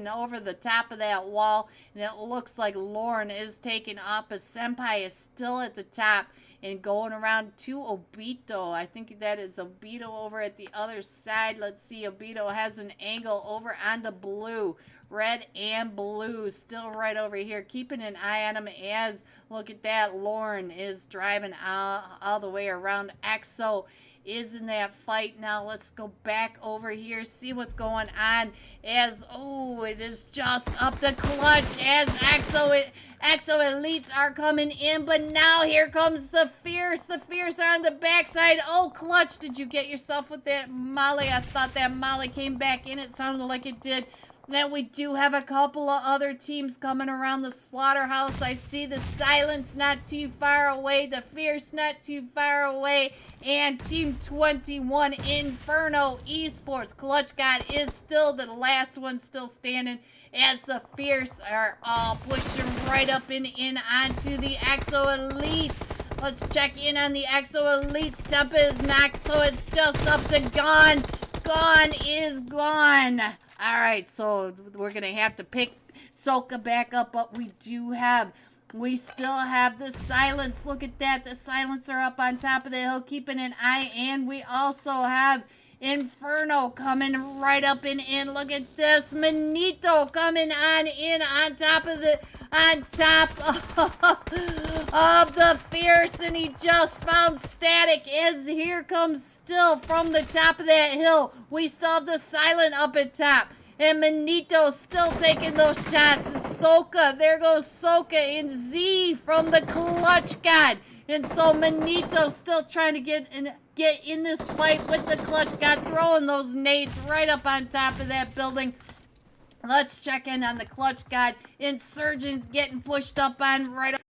over the top of that wall. And it looks like Lorne is taking off, but Senpai is still at the top. And going around to Obito. I think that is Obito over at the other side. Let's see. Obito has an angle over on the Blue. Red and Blue still right over here. Keeping an eye on him as, look at that, Lorne is driving all the way around. EXO is in that fight. Now let's go back over here, see what's going on as, oh, it is just up to Clutch as EXO Elites are coming in, but now here comes the Fierce. The Fierce are on the backside. Oh, Clutch, did you get yourself with that Molly? I thought that Molly came back in. It sounded like it did. Then we do have a couple of other teams coming around the slaughterhouse. I see the Silence not too far away, the Fierce not too far away, and Team 21 Inferno Esports. Clutch God is still the last one still standing as the Fierce are all pushing right up and in onto the EXO Elites. Let's check in on the EXO Elites. Tempa is knocked, so it's just up to Gone. Gone is gone. All right, so we're going to have to pick Soka back up, but we still have the Silence. Look at that. The Silencer up on top of the hill, keeping an eye, and we also have Inferno coming right up and in. Look at this. Manito coming on in on top of on top of the Fierce, and he just found Static as here comes still from the top of that hill. We still have the Silent up at top. And Manito still taking those shots. And Soka, there goes Soka and Z from the Clutch God. And so Manito still trying to get in this fight with the Clutch God, throwing those nades right up on top of that building. Let's check in on the Clutch God. Insurgents getting pushed up on right up.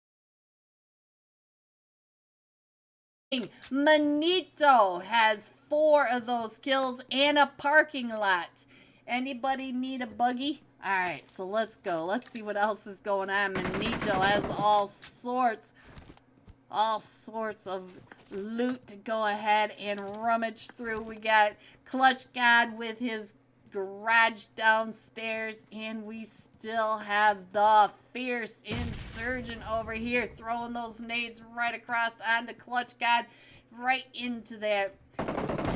Manito has 4 of those kills and a parking lot. Anybody need a buggy? Alright, so let's go. Let's see what else is going on. Manito has all sorts of loot to go ahead and rummage through. We got Clutch God with his garage downstairs, and we still have the Fierce Insurgent over here throwing those nades right across onto Clutch God, right into that.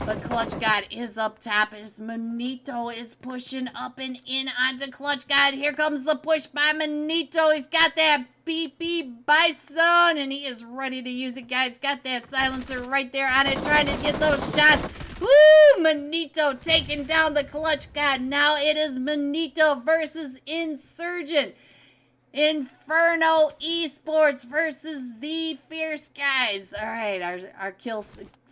But Clutch God is up top as Manito is pushing up and in onto Clutch God. Here comes the push by Manito. He's got that BP Bison, and he is ready to use it, guys. Got that silencer right there on it, trying to get those shots. Woo! Manito taking down the Clutch God. Now it is Manito versus Insurgent. Inferno Esports versus the Fierce guys. All right, our kill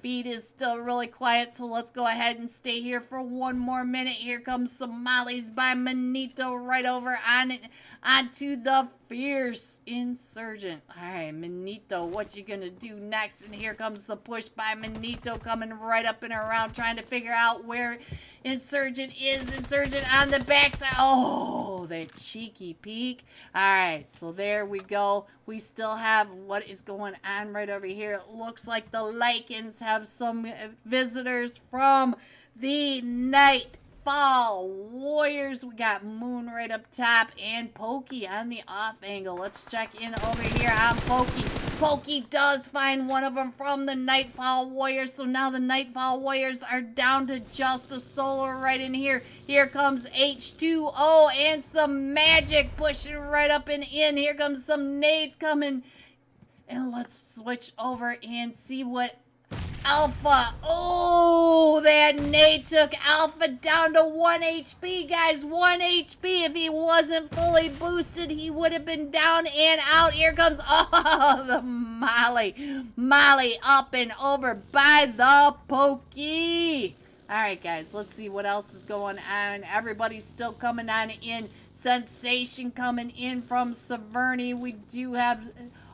feed is still really quiet, so let's go ahead and stay here for one more minute. Here comes some mollies by Manito right over onto the Fierce Insurgent. All right, Manito, what you gonna do next? And here comes the push by Manito coming right up and around, trying to figure out where Insurgent is. Insurgent on the backside. Oh, that cheeky peek. All right, so there we go. We still have what is going on right over here. It looks like the Lycans have some visitors from the Nightfall Warriors. We got Moon right up top and Pokey on the off angle. Let's check in over here on Pokey. Pokey does find one of them from the Nightfall Warriors, so now the Nightfall Warriors are down to just a solo right in here. Here comes H2O and some magic pushing right up and in. Here comes some nades coming. And let's switch over and see what Alpha. Oh, that nade took Alpha down to 1 HP, guys. 1 HP. If he wasn't fully boosted, he would have been down and out. Here comes, oh, the Molly. Molly up and over by the Pokey. All right, guys, let's see what else is going on. Everybody's still coming on in. Sensation coming in from Severny. We do have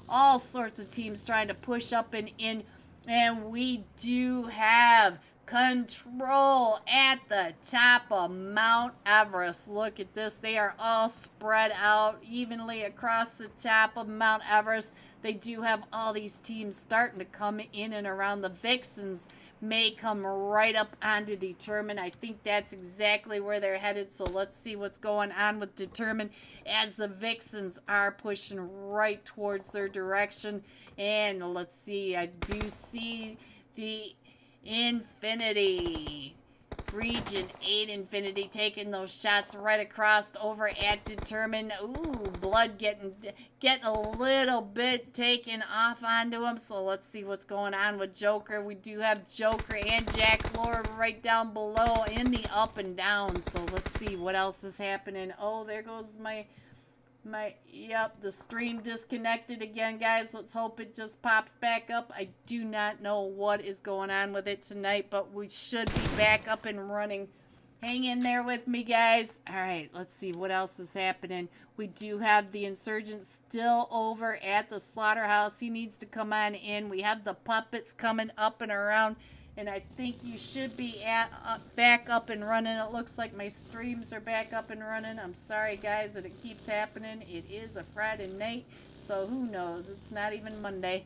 all sorts of teams trying to push up and in. And we do have Control at the top of Mount Everest. Look at this. They are all spread out evenly across the top of Mount Everest. They do have all these teams starting to come in and around. The Vixens may come right up onto Determine. I think that's exactly where they're headed. So let's see what's going on with Determine as the Vixens are pushing right towards their direction. And let's see, I do see the Infinity. Region 8 Infinity taking those shots right across over at Determine. Ooh, blood getting a little bit taken off onto him. So let's see what's going on with Joker. We do have Joker and Jack Lord right down below in the up and down. So let's see what else is happening. Oh, there goes yep, the stream disconnected again, guys. Let's hope it just pops back up. I do not know what is going on with it tonight, but we should be back up and running. Hang in there with me, guys. All right, let's see what else is happening. We do have the Insurgent still over at the Slaughterhouse. He needs to come on in. We have the puppets coming up and around. And I think you should be back up and running. It looks like my streams are back up and running. I'm sorry, guys, that it keeps happening. It is a Friday night, so who knows? It's not even Monday.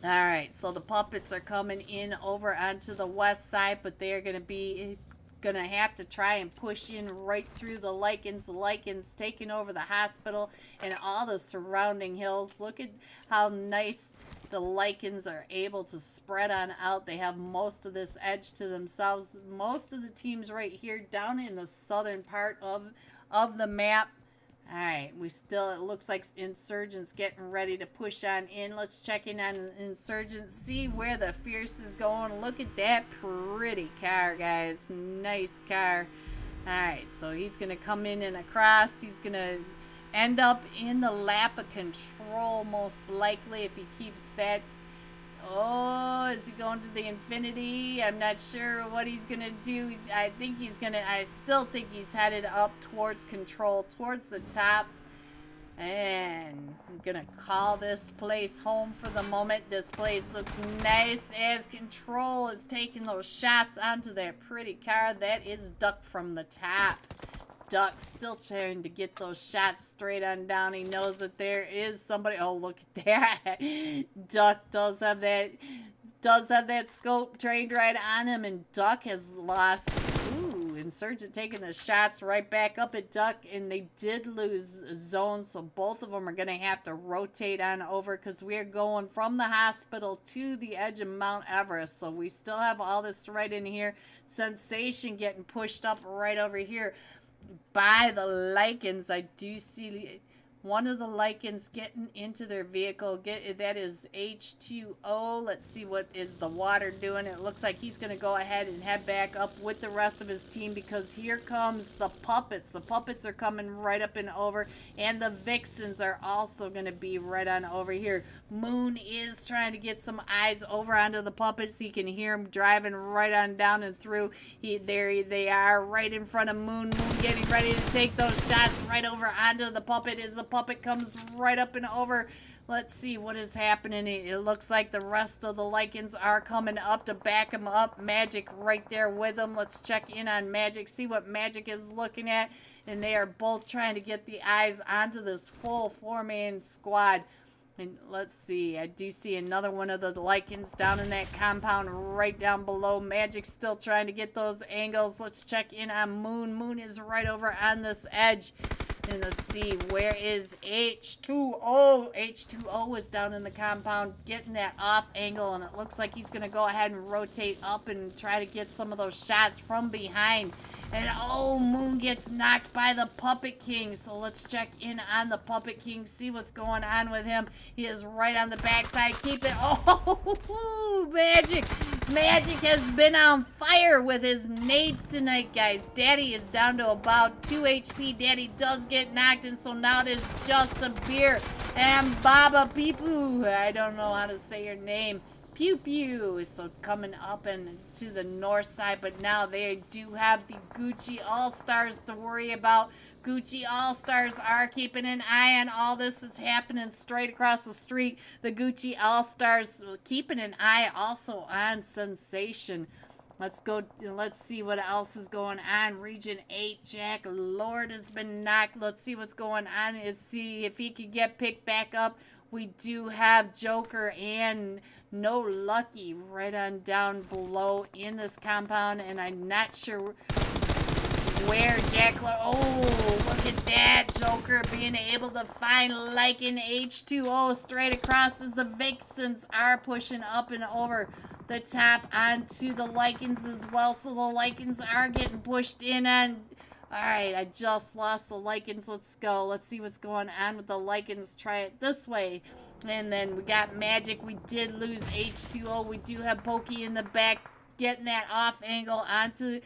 All right, so the puppets are coming in over onto the west side, but they are going to have to try and push in right through the Lycans. The Lycans taking over the hospital and all the surrounding hills. Look at how nice the Lycans are able to spread on out. They have most of this edge to themselves. Most of the teams right here down in the southern part of the map All right, it looks like Insurgents getting ready to push on in. Let's check in on Insurgents, see where the Fierce is going. Look at that pretty car, guys. Nice car. All right, so he's going to come in and across. He's going to end up in the lap of control, most likely, if he keeps that. Oh, is he going to the infinity? I'm not sure what he's going to do. I still think he's headed up towards control, towards the top. And I'm going to call this place home for the moment. This place looks nice as control is taking those shots onto that pretty car. That is Duck from the top. Duck still trying to get those shots straight on down. He knows that there is somebody. Oh, look at that. Duck does have that scope trained right on him, and Duck has lost. Ooh, Insurgent taking the shots right back up at Duck, and they did lose zone, so both of them are going to have to rotate on over because we're going from the hospital to the edge of Mount Everest, so we still have all this right in here. Sensation getting pushed up right over here by the Lycans. I do see one of the Lycans getting into their vehicle. That is H2O. Let's see what is the water doing. It looks like he's going to go ahead and head back up with the rest of his team because here comes the puppets. The puppets are coming right up and over, and the vixens are also going to be right on over here. Moon is trying to get some eyes over onto the puppets. He can hear them driving right on down and through. There they are right in front of Moon. Moon getting ready to take those shots right over onto the puppet as the puppet comes right up and over. Let's see what is happening. It looks like the rest of the Lycans are coming up to back him up. Magic right there with him. Let's check in on Magic, see what Magic is looking at. And they are both trying to get the eyes onto this full four-man squad. And let's see, I do see another one of the Lycans down in that compound right down below. Magic's still trying to get those angles. Let's check in on Moon. Moon is right over on this edge. And let's see, where is H2O? H2O is down in the compound getting that off angle, and it looks like he's going to go ahead and rotate up and try to get some of those shots from behind. And oh, Moon gets knocked by the Puppet King. So let's check in on the Puppet King, see what's going on with him. He is right on the backside. Keep it. Oh, Magic. Magic has been on fire with his nades tonight, guys. Daddy is down to about 2 HP. Daddy does get knocked, and so now it is just a beer. And Baba Peepoo, I don't know how to say your name. Pew Pew. So coming up and to the north side, but now they do have the Gucci All-Stars to worry about. Gucci All-Stars are keeping an eye on all this that's happening straight across the street. The Gucci All-Stars keeping an eye also on Sensation. Let's see what else is going on. Region 8, Jack Lord has been knocked. Let's see what's going on. See if he can get picked back up. We do have Joker and No Lucky right on down below in this compound, and I'm not sure where Jack Lord. Oh, look at that. Joker being able to find Lycan H2O straight across as the Vixens are pushing up and over the top onto the Lycans as well. So the Lycans are getting pushed in on. Alright, I just lost the Lycans. Let's go. Let's see what's going on with the Lycans. Try it this way. And then we got Magic. We did lose H2O. We do have Pokey in the back getting that off angle onto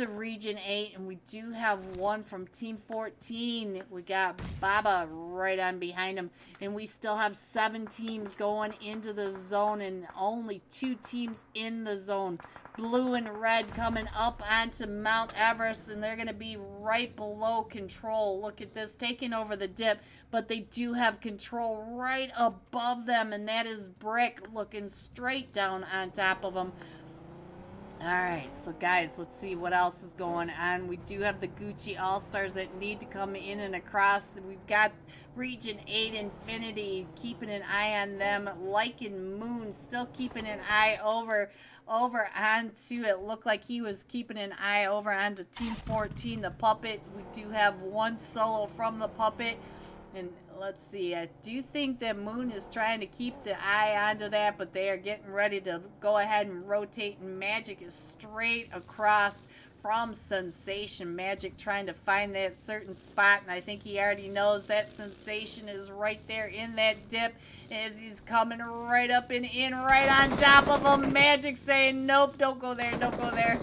Region 8. And we do have one from Team 14. We got Baba right on behind him. And we still have 7 teams going into the zone and only 2 teams in the zone. Blue and red coming up onto Mount Everest, and they're going to be right below control. Look at this, taking over the dip, but they do have control right above them, and that is Brick looking straight down on top of them. Alright, so guys, let's see what else is going on. We do have the Gucci All-Stars that need to come in and across. We've got Region 8 Infinity keeping an eye on them. Lycan Moon still keeping an eye over onto, it looked like he was keeping an eye over onto Team 14, the Puppet. We do have one solo from the Puppet. And let's see, I do think that Moon is trying to keep the eye onto that, but they are getting ready to go ahead and rotate, and Magic is straight across from Sensation. Magic trying to find that certain spot, and I think he already knows that Sensation is right there in that dip as he's coming right up and in right on top of him. Magic saying, nope, don't go there, don't go there.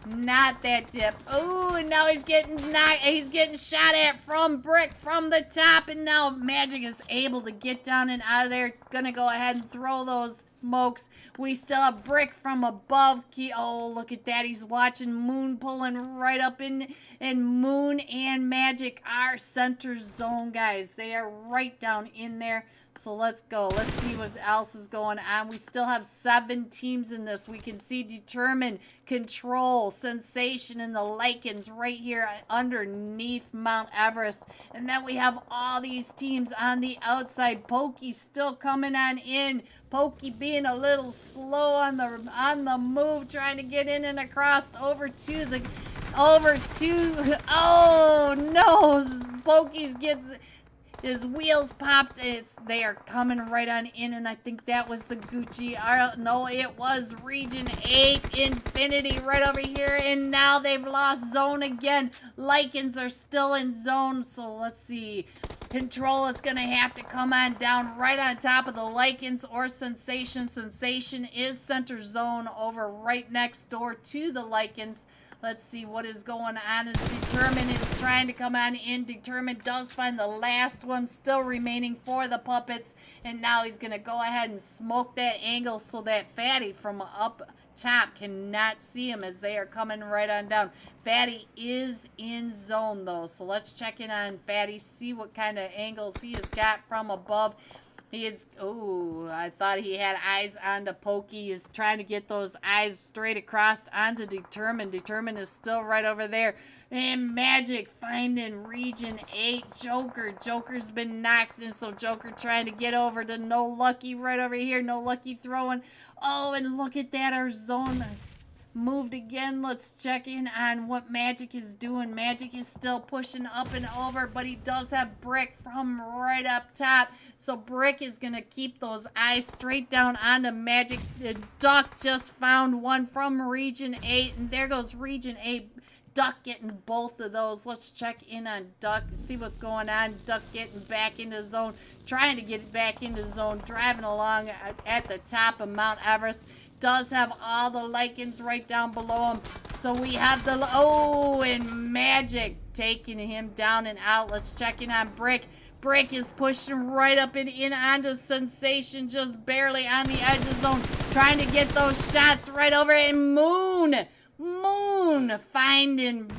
Not that dip. Ooh, and now he's getting shot at from Brick from the top, and now Magic is able to get down and out of there. Gonna go ahead and throw those smokes. We still have Brick from above. Oh, look at that. He's watching Moon pulling right up in, and Moon and Magic are center zone, guys. They are right down in there. So let's go. Let's see what else is going on. We still have 7 teams in this. We can see Determine, Control, Sensation, and the Lycans right here underneath Mount Everest. And then we have all these teams on the outside. Pokey still coming on in. Pokey being a little slow on the move, trying to get in and across oh no, Pokey's gets his wheels popped. They are coming right on in, and I think that was the Gucci. No, it was Region 8 Infinity right over here, and now they've lost zone again. Lycans are still in zone, so let's see. Control is going to have to come on down right on top of the Lycans or Sensation. Sensation is center zone over right next door to the Lycans. Let's see what is going on as Determine is trying to come on in. Determine does find the last one still remaining for the puppets. And now he's going to go ahead and smoke that angle so that Fatty from up top cannot see him as they are coming right on down. Fatty is in zone though. So let's check in on Fatty, see what kind of angles he has got from above. He is, oh, I thought he had eyes on the Pokey. He's trying to get those eyes straight across onto Determine. Determine is still right over there. And Magic finding Region 8 Joker. Joker's been knocked in, so Joker trying to get over to No Lucky right over here. No Lucky throwing. Oh, and look at that, our zone moved again. Let's check in on what Magic is doing. Magic is still pushing up and over, but he does have Brick from right up top. So Brick is going to keep those eyes straight down onto Magic. The Duck just found one from Region 8, and there goes Region 8. Duck getting both of those. Let's check in on Duck, see what's going on. Duck getting back into zone, trying to get back into zone, driving along at the top of Mount Everest. Does have all the Lycans right down below him. So we have the, oh, and Magic taking him down and out. Let's check in on Brick. Brick is pushing right up and in onto Sensation, just barely on the edge of zone, trying to get those shots right over it. And Moon finding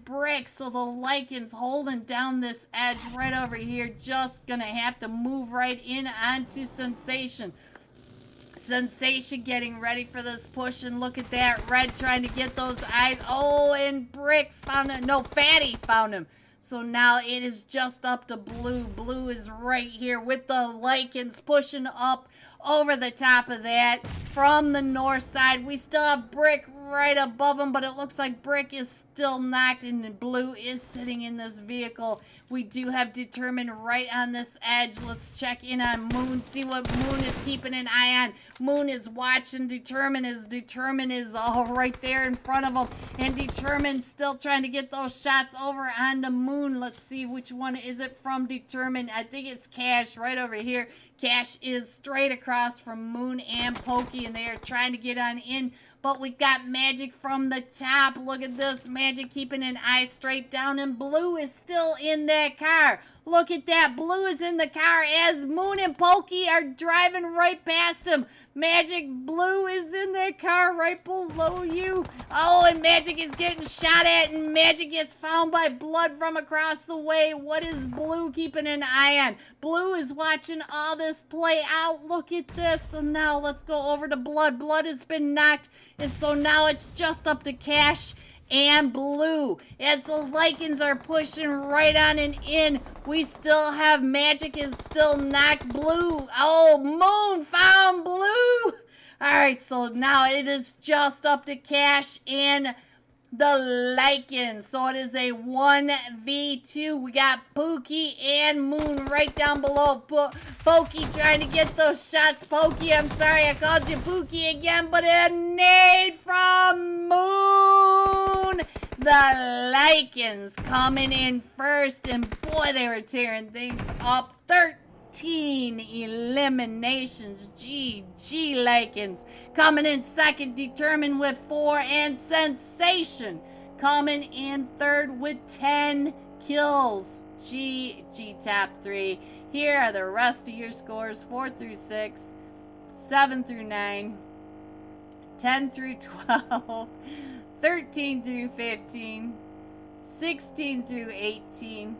Brick. So the Lycans holding down this edge right over here, just gonna have to move right in onto Sensation. Sensation getting ready for this push, and look at that. Red trying to get those eyes. Oh, and Brick found it. No, Fatty found him. So now it is just up to Blue. Blue is right here with the Lycans pushing up over the top of that from the north side. We still have Brick right above him, but it looks like Brick is still knocked, and Blue is sitting in this vehicle. We do have Determine right on this edge. Let's check in on Moon, see what Moon is keeping an eye on. Moon is watching Determine is all right there in front of him. And Determine still trying to get those shots over onto Moon. Let's see which one is it from Determine. I think it's Cash right over here. Cash is straight across from Moon and Pokey, and they are trying to get on in. But we got Magic from the top. Look at this. Magic keeping an eye straight down, and Blue is still in that car. Look at that. Blue is in the car as Moon and Pokey are driving right past him. Magic, Blue is in that car right below you. Oh, and Magic is getting shot at, and Magic gets found by Blood from across the way. What is Blue keeping an eye on? Blue is watching all this play out. Look at this. So now let's go over to Blood. Blood has been knocked, and so now it's just up to Cash and Blue as the Lycans are pushing right on and in. We still have Magic is still knocked. Blue, oh, Moon found Blue. All right, so now it is just up to Cash and the Lycans. So it is a 1v2. We got Pookie and Moon right down below. Pokey trying to get those shots. Pokey, I'm sorry I called you Pookie again, but a nade from Moon. The Lycans coming in first, and boy, they were tearing things up. 13 eliminations. GG Lycans coming in second, Determined with 4, and Sensation coming in third with 10 kills. GG top 3. Here are the rest of your scores: 4 through 6, 7 through 9, 10 through 12, 13 through 15, 16 through 18,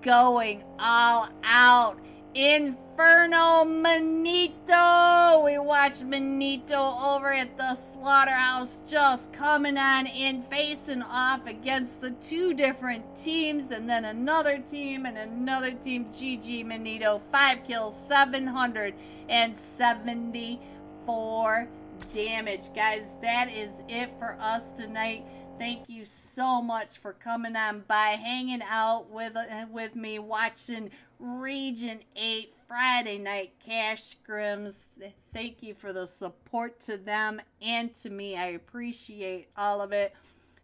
going all out. Inferno Manito. We watched Manito over at the slaughterhouse just coming on in, facing off against the two different teams, and then another team and another team. GG Manito. 5 kills, 774 damage. Guys, that is it for us tonight. Thank you so much for coming on by, hanging out with me, watching Region 8 Friday Night Cash Scrims. Thank you for the support to them and to me. I appreciate all of it.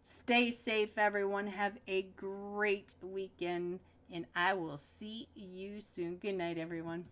Stay safe, everyone. Have a great weekend, and I will see you soon. Good night, everyone.